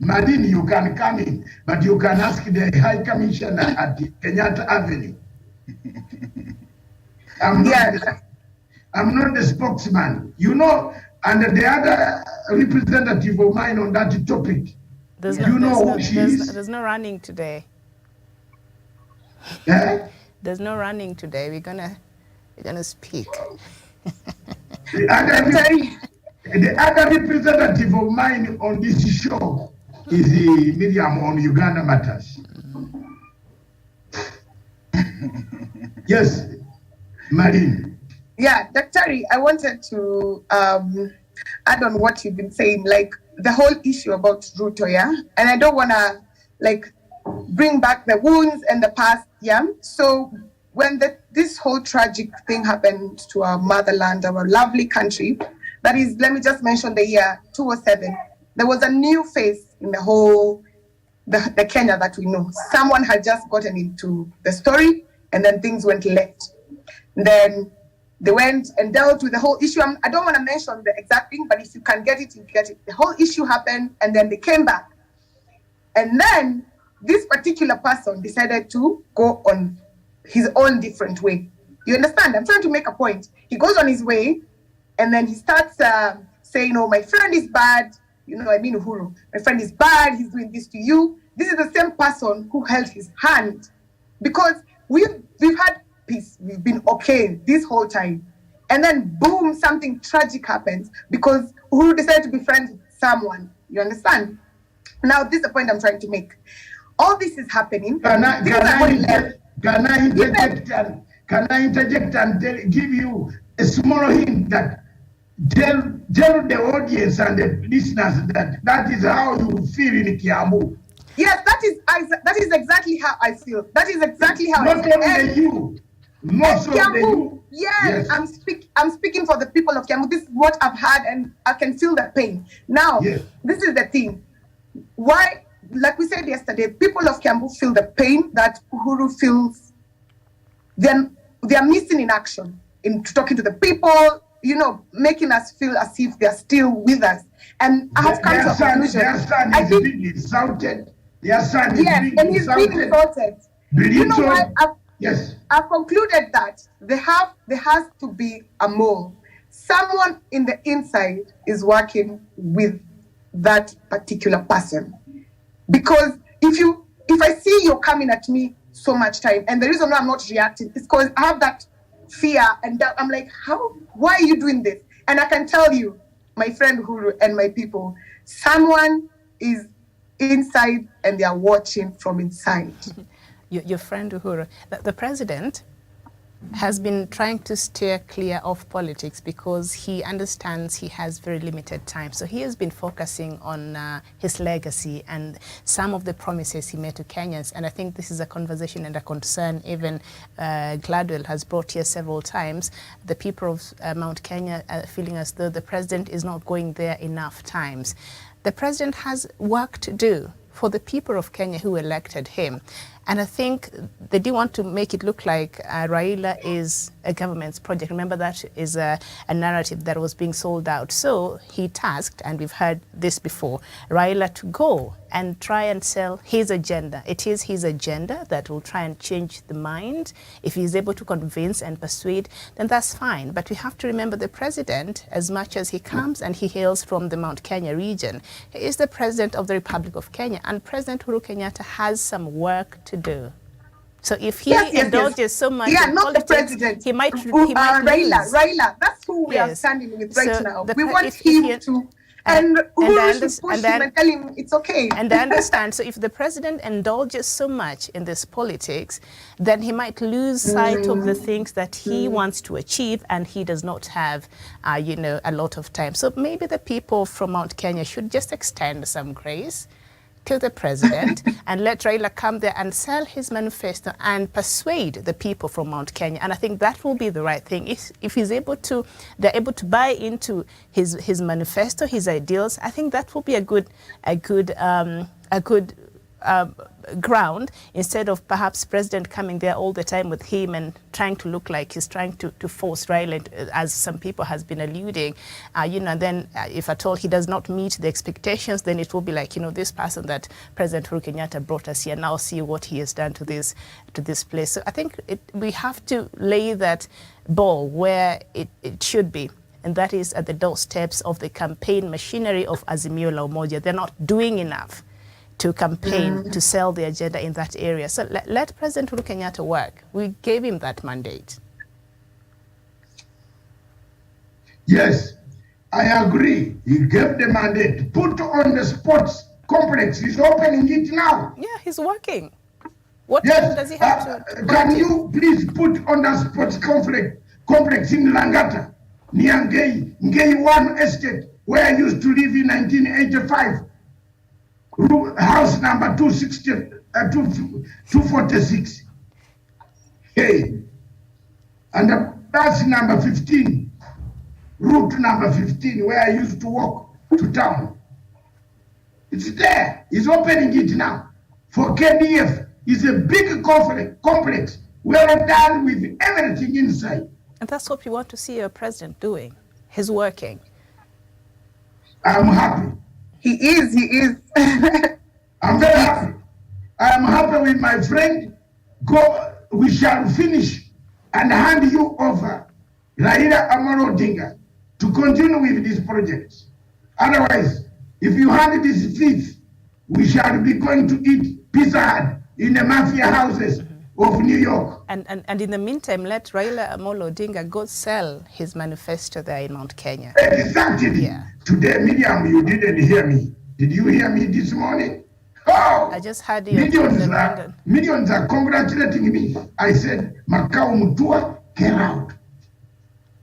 Madini, you can come in, but you can ask the High Commissioner at Kenyatta Avenue. I'm not the spokesman, you know, and the other representative of mine on that topic. There's no running today. Yeah? There's no running today. We're gonna speak. The other representative of mine on this show is Miriam on Uganda Matters. Yes, Marine. Yeah, Dr. I wanted to add on what you've been saying, like the whole issue about Ruto, yeah? And I don't want to like bring back the wounds and the past, yeah? So when this whole tragic thing happened to our motherland, our lovely country, that is, let me just mention the year 2007, there was a new face in the whole, the Kenya that we know. Someone had just gotten into the story and then things went left. Then they went and dealt with the whole issue. I don't want to mention the exact thing, but if you can get it, you get it. The whole issue happened, and then they came back. And then this particular person decided to go on his own different way. You understand? I'm trying to make a point. He goes on his way, and then he starts saying, oh, my friend is bad. You know, I mean, Uhuru. My friend is bad. He's doing this to you. This is the same person who held his hand. Because we've had peace, we've been okay this whole time, and then boom, something tragic happens because Uhuru decided to be friends with someone. You understand? Now this is the point I'm trying to make. All this is happening. Can I interject and give you a small hint that tell the audience and the listeners that is how you feel in Kiambu? Yes, that is exactly how I feel. That is exactly how Not I feel. only you. Most of Kiambu, yes. I'm speaking for the people of Kiambu. This is what I've had, and I can feel the pain. Now, This is the thing. Why, like we said yesterday, people of Kiambu feel the pain that Uhuru feels. Then they are missing in action, in talking to the people, you know, making us feel as if they are still with us. And I have come to a conclusion. Their son is being insulted. Their son is being and he's being insulted. You know what? I've concluded that there has to be a mole. Someone in the inside is working with that particular person. Because if I see you're coming at me so much time, and the reason why I'm not reacting is because I have that fear and doubt. I'm like, why are you doing this? And I can tell you, my friend Uhuru and my people, someone is inside and they are watching from inside. Your friend Uhuru, the president has been trying to steer clear of politics because he understands he has very limited time. So he has been focusing on his legacy and some of the promises he made to Kenyans. And I think this is a conversation and a concern even Gladwell has brought here several times. The people of Mount Kenya are feeling as though the president is not going there enough times. The president has work to do for the people of Kenya who elected him. And I think they do want to make it look like Raila is a government's project. Remember, that is a narrative that was being sold out. So he tasked, and we've heard this before, Raila to go and try and sell his agenda. It is his agenda that will try and change the mind. If he's able to convince and persuade, then that's fine. But we have to remember the president, as much as he comes and he hails from the Mount Kenya region, he is the president of the Republic of Kenya, and President Uhuru Kenyatta has some work to do. So if he indulges so much in not politics, the president. he might lose. Raila, that's who we are standing with right now. We want him to, and Uhuru should push him and tell him it's okay. And I understand. So if the president indulges so much in this politics, then he might lose sight of the things that he wants to achieve, and he does not have, a lot of time. So maybe the people from Mount Kenya should just extend some grace to the president and let Raila come there and sell his manifesto and persuade the people from Mount Kenya. And I think that will be the right thing. If he's able to, they're able to buy into his manifesto, his ideals, I think that will be a good ground, instead of perhaps president coming there all the time with him and trying to look like he's trying to force Raila, as some people has been alluding, then if at all he does not meet the expectations, then it will be like, this person that President Uhuru Kenyatta brought us here, now see what he has done to this place. So I think we have to lay that ball where it should be, and that is at the doorsteps of the campaign machinery of Azimio la Umoja. They're not doing enough to campaign, to sell the agenda in that area. So let President Uhuru Kenyatta work. We gave him that mandate. Yes, I agree. He gave the mandate. Put on the sports complex. He's opening it now. Yeah, he's working. What time does he have to? Can you please put on the sports complex in Langata, near Ngei 1 Estate, where I used to live in 1985? House number 246. Hey, and that's number 15, route number 15, where I used to walk to town. It's there. He's opening it now. For KDF, it's a big complex, well done with everything inside. And that's what we want to see your president doing. He's working. I'm happy. He is. I'm very happy. I'm happy with my friend. We shall finish and hand you over Raila Amolo Odinga to continue with this project. Otherwise, if you hand this fifth, we shall be going to eat Pizza Hut in the mafia houses of New York. And in the meantime, let Raila Amolo Odinga go sell his manifesto there in Mount Kenya. Exactly. Yeah. Today, Miriam, you didn't hear me. Did you hear me this morning? Oh! I just heard you. Millions are congratulating me. I said, Makau Mutua, get out.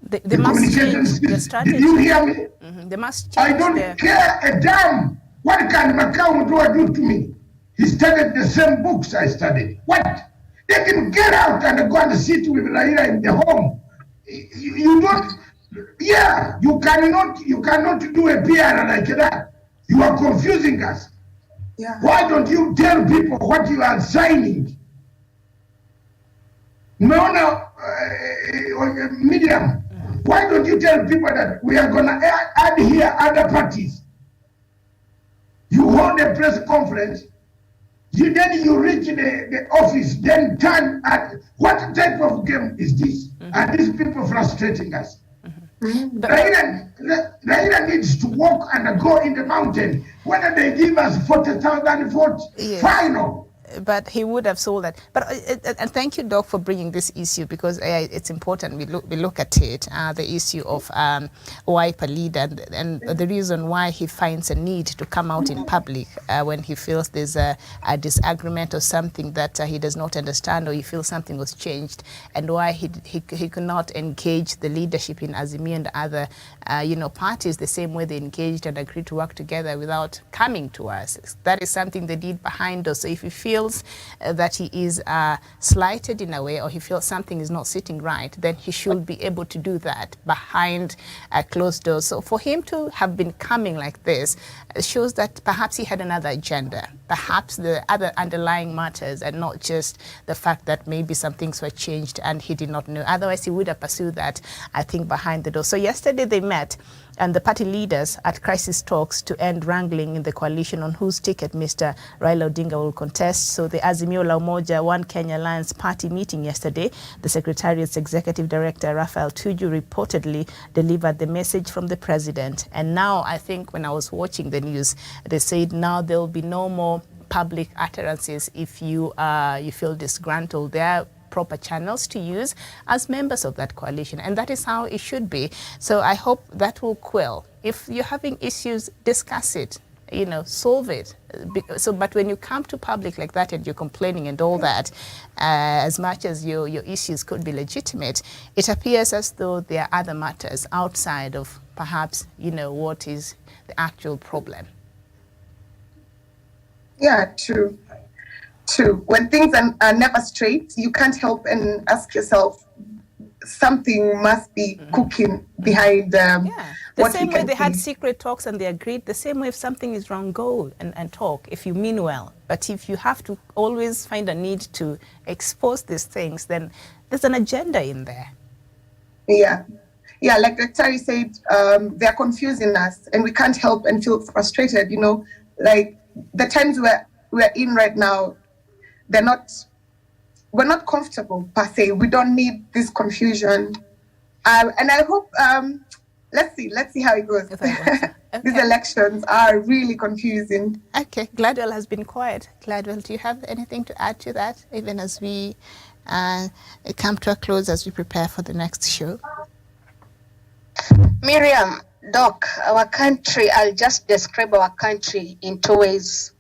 They must change the strategy. Did you hear me? They must change. I don't care a damn. What can Makau Mutua do to me? He studied the same books I studied. What? They can get out and go and sit with Raila in the home. You don't. Yeah, you cannot do a PR like that. You are confusing us. Yeah. Why don't you tell people what you are signing? No, Medium. Why don't you tell people that we are going to add here other parties? You hold a press conference, then you reach the office, then turn at what type of game is this? Are these people frustrating us? Raila needs to walk and go in the mountain. Whether they give us 40,000 votes, final. But he would have sold that. But and thank you, Doc, for bringing this issue, because it's important we look at it, the issue of Wiper leader, and the reason why he finds a need to come out in public when he feels there's a disagreement or something that he does not understand, or he feels something was changed, and why he could not engage the leadership in Azimio and other parties the same way they engaged and agreed to work together without coming to us. That is something they did behind us. So if he feels that he is slighted in a way, or he feels something is not sitting right, then he should be able to do that behind closed doors. So for him to have been coming like this shows that perhaps he had another agenda, perhaps the other underlying matters, and not just the fact that maybe some things were changed and he did not know. Otherwise, he would have pursued that, I think, behind the door. So yesterday they met, and the party leaders at crisis talks to end wrangling in the coalition on whose ticket Mr. Raila Odinga will contest. So the Azimio la Umoja One Kenya Alliance party meeting yesterday, the Secretariat's Executive Director, Raphael Tuju, reportedly delivered the message from the president. And now, I think when I was watching the news, they said now there will be no more public utterances if you feel disgruntled. There are proper channels to use as members of that coalition, and that is how it should be. So I hope that will quell. If you're having issues, discuss it, solve it. But when you come to public like that and you're complaining and all that, as much as your issues could be legitimate, it appears as though there are other matters outside of perhaps what is the actual problem. Yeah, true. True. When things are never straight, you can't help and ask yourself, something must be cooking behind Yeah, the what we same way can they had see. secret talks and they agreed, the same way if something is wrong, go and talk if you mean well. But if you have to always find a need to expose these things, then there's an agenda in there. Yeah. Yeah, like Daktari said, they're confusing us and we can't help and feel frustrated, you know, like the times we're in right now, we're not comfortable per se. We don't need this confusion. And I hope, let's see how it goes. Okay. These elections are really confusing. Okay, Gladwell has been quiet. Gladwell, do you have anything to add to that, even as we come to a close, as we prepare for the next show? Miriam, Doc, our country, I'll just describe our country in two ways.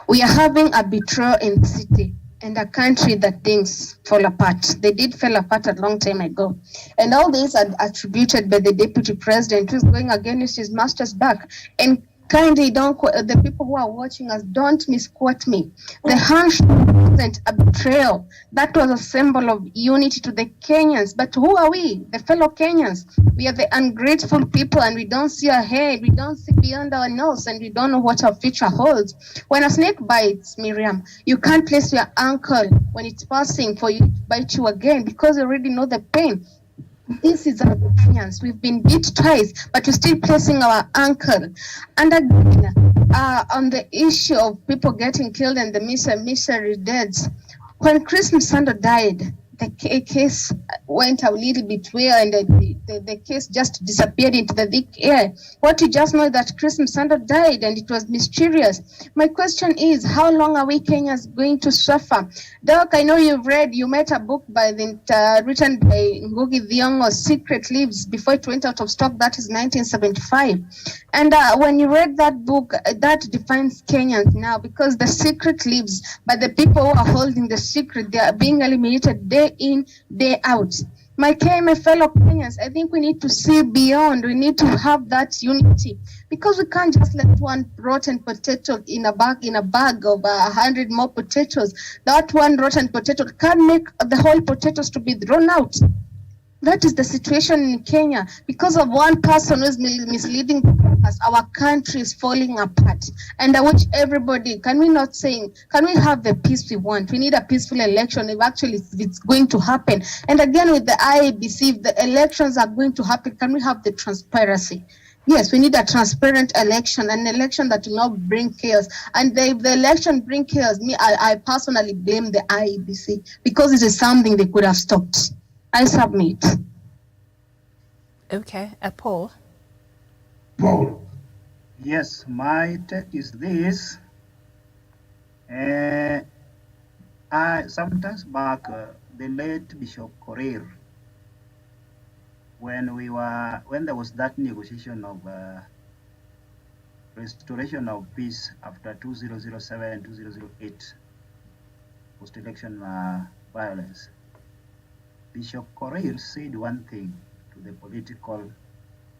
We are having a betrayal in the city and a country that things fall apart. They did fall apart a long time ago. And all these are attributed by the deputy president who's going against his master's back. And kindly don't, the people who are watching us, don't misquote me. The handshake wasn't a betrayal. That was a symbol of unity to the Kenyans. But who are we, the fellow Kenyans? We are the ungrateful people and we don't see ahead. We don't see beyond our nose and we don't know what our future holds. When a snake bites, Miriam, you can't place your ankle when it's passing for you to bite you again because you already know the pain. This is our Kenyans. We've been beat twice, but we're still placing our ankle. And again, on the issue of people getting killed and the misery deaths, when Chris Msando died, the case went a little bit weird and the case just disappeared into the thick air. What you just know that Chris Msando died and it was mysterious. My question is, how long are we Kenyans going to suffer? Doc, I know you met a book written by Ngugi Thiong'o, Secret Lives, before it went out of stock. That is 1975. And when you read that book, that defines Kenyans now because the secret lives, but the people who are holding the secret, they are being eliminated day in, day out. My fellow Kenyans, I think we need to see beyond. We need to have that unity because we can't just let one rotten potato in a bag of 100 more potatoes. That one rotten potato can make the whole potatoes to be thrown out. That is the situation in Kenya. Because of one person who is misleading us, our country is falling apart. And I wish everybody, can we have the peace we want? We need a peaceful election if it's going to happen. And again, with the IEBC, if the elections are going to happen, can we have the transparency? Yes, we need a transparent election, an election that will not bring chaos. And if the election brings chaos, I personally blame the IEBC because it is something they could have stopped. I submit. Okay, Paul. Paul. Yes, my take is this. Sometimes back, the late Bishop Korir, when there was that negotiation of restoration of peace after 2007, 2008 post-election violence, Bishop Korir said one thing to the political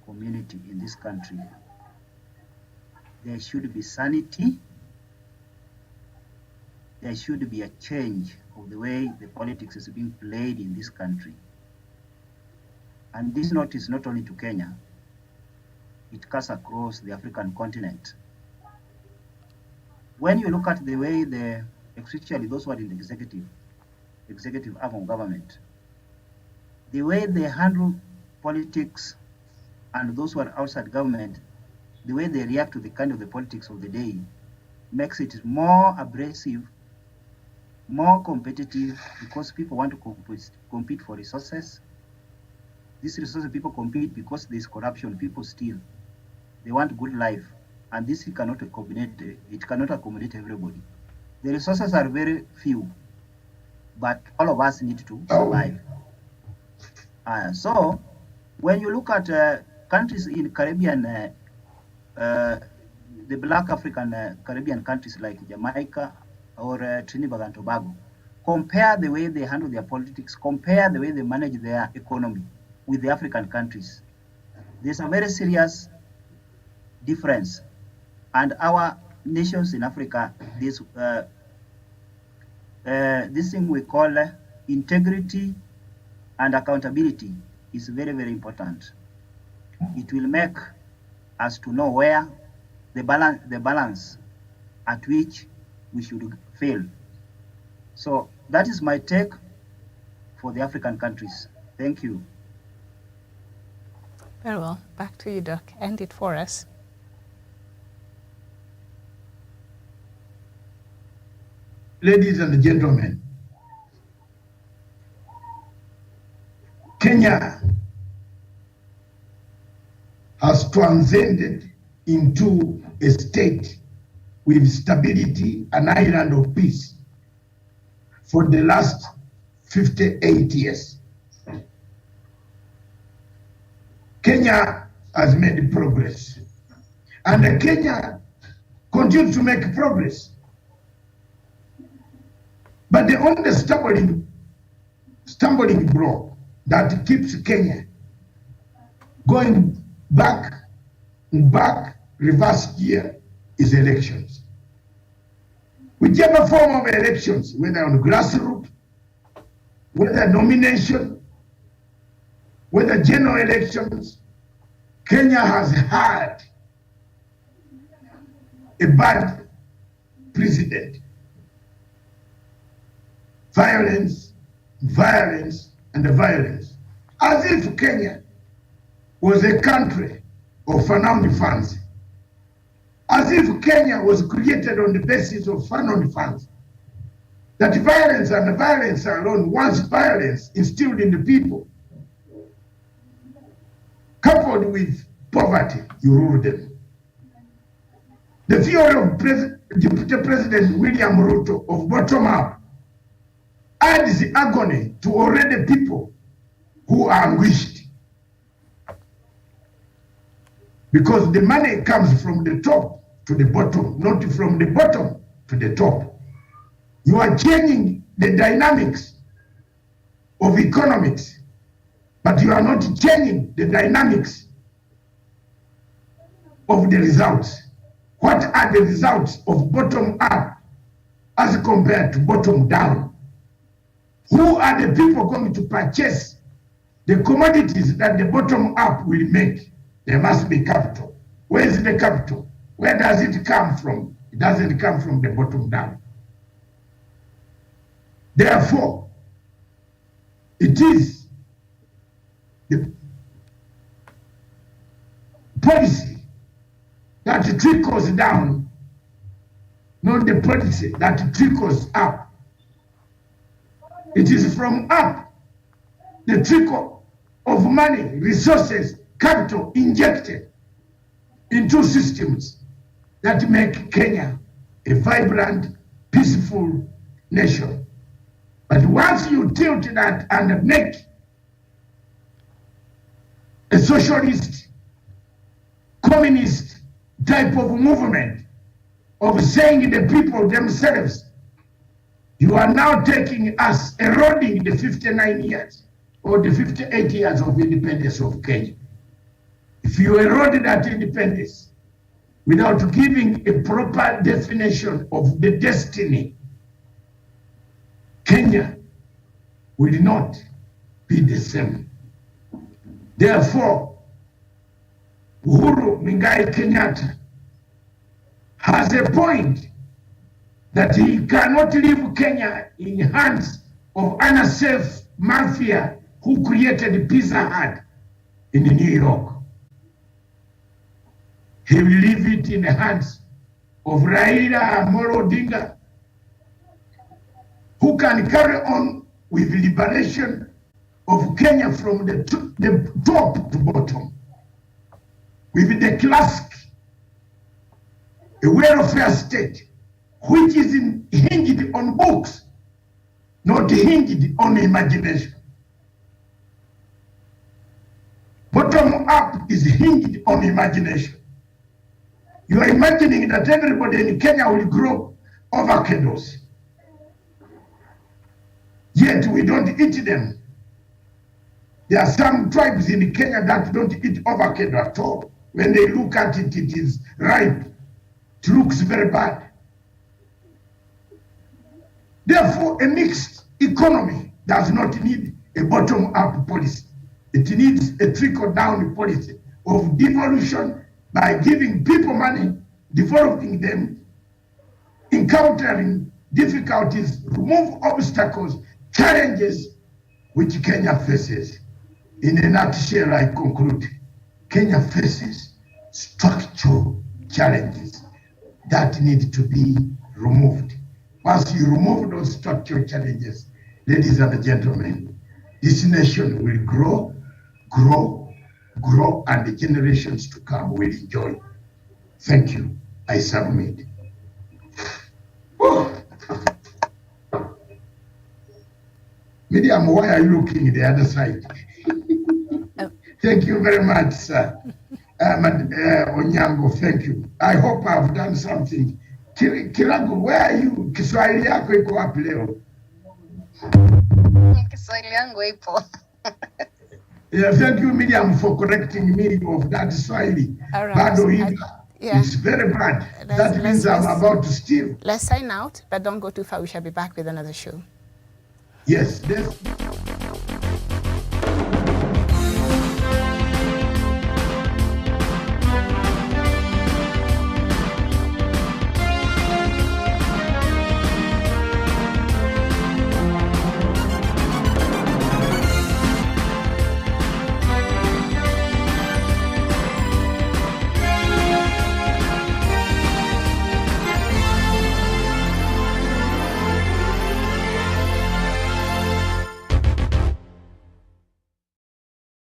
community in this country. There should be sanity. There should be a change of the way the politics is being played in this country. And this note is not only to Kenya, it cuts across the African continent. When you look at the way especially those who are in the executive arm of government, the way they handle politics and those who are outside government, the way they react to the kind of the politics of the day makes it more abrasive, more competitive, because people want to compete for resources. These resources people compete because there's corruption, people steal. They want good life, and this cannot accommodate everybody. The resources are very few, but all of us need to survive. So when you look at countries in Caribbean, the Black African Caribbean countries like Jamaica or Trinidad and Tobago, compare the way they handle their politics, compare the way they manage their economy with the African countries. There's a very serious difference. And our nations in Africa, this thing we call integrity and accountability is very, very important. It will make us to know where the balance at which we should fail. So that is my take for the African countries. Thank you. Very well. Back to you, Doc. End it for us. Ladies and gentlemen, Kenya has transcended into a state with stability, an island of peace for the last 58 years. Kenya has made progress, and Kenya continues to make progress. But the only stumbling block that keeps Kenya going back, reverse gear, is elections. Whichever form of elections, whether on grassroots, whether nomination, whether general elections, Kenya has had a bad precedent. Violence, and violence. As if Kenya was a country of founding funds. As if Kenya was created on the basis of founding funds. That violence and violence alone, once violence instilled in the people, coupled with poverty, you rule them. The theory of Deputy President William Ruto of bottom up adds the agony to already people who are anguished. Because the money comes from the top to the bottom, not from the bottom to the top. You are changing the dynamics of economics, but you are not changing the dynamics of the results. What are the results of bottom up as compared to bottom down? Who are the people going to purchase the commodities that the bottom up will make? There must be capital. Where is the capital? Where does it come from? It doesn't come from the bottom down. Therefore, it is the policy that trickles down, not the policy that trickles up. It is from up, the trickle of money, resources, capital injected into systems that make Kenya a vibrant, peaceful nation. But once you tilt that and make a socialist, communist type of movement of saying the people themselves, you are now taking us, eroding the 59 years or the 58 years of independence of Kenya. If you erode that independence without giving a proper definition of the destiny, Kenya will not be the same. Therefore, Uhuru Muigai Kenyatta has a point that he cannot leave Kenya in hands of unsafe mafia who created Pizza Hut in New York. He will leave it in the hands of Raila Amolo Odinga, who can carry on with the liberation of Kenya from the top to bottom, with the classic, a welfare state, which is hinged on books, not hinged on imagination. Bottom up is hinged on imagination. You are imagining that everybody in Kenya will grow avocados. Yet we don't eat them. There are some tribes in Kenya that don't eat avocado at all. When they look at it, it is ripe It looks very bad. Therefore, a mixed economy does not need a bottom-up policy. It needs a trickle-down policy of devolution by giving people money, developing them, encountering difficulties, remove obstacles, challenges which Kenya faces. In a nutshell, I conclude, Kenya faces structural challenges that need to be removed. Once you remove those structural challenges, ladies and gentlemen, this nation will grow, and the generations to come will enjoy. Thank you. I submit. Oh. Miriam, why are you looking the other side? Thank you very much, sir. Onyango, thank you. I hope I've done something. Kirango, where are you? Kiswahili yako iko wapi leo? Kiswahili yangu ipo. Yeah, thank you, Miriam, for correcting me of that Swahili. Bado yeah. It's very bad. That means I'm about to steal. Let's sign out, but don't go too far. We shall be back with another show. Yes.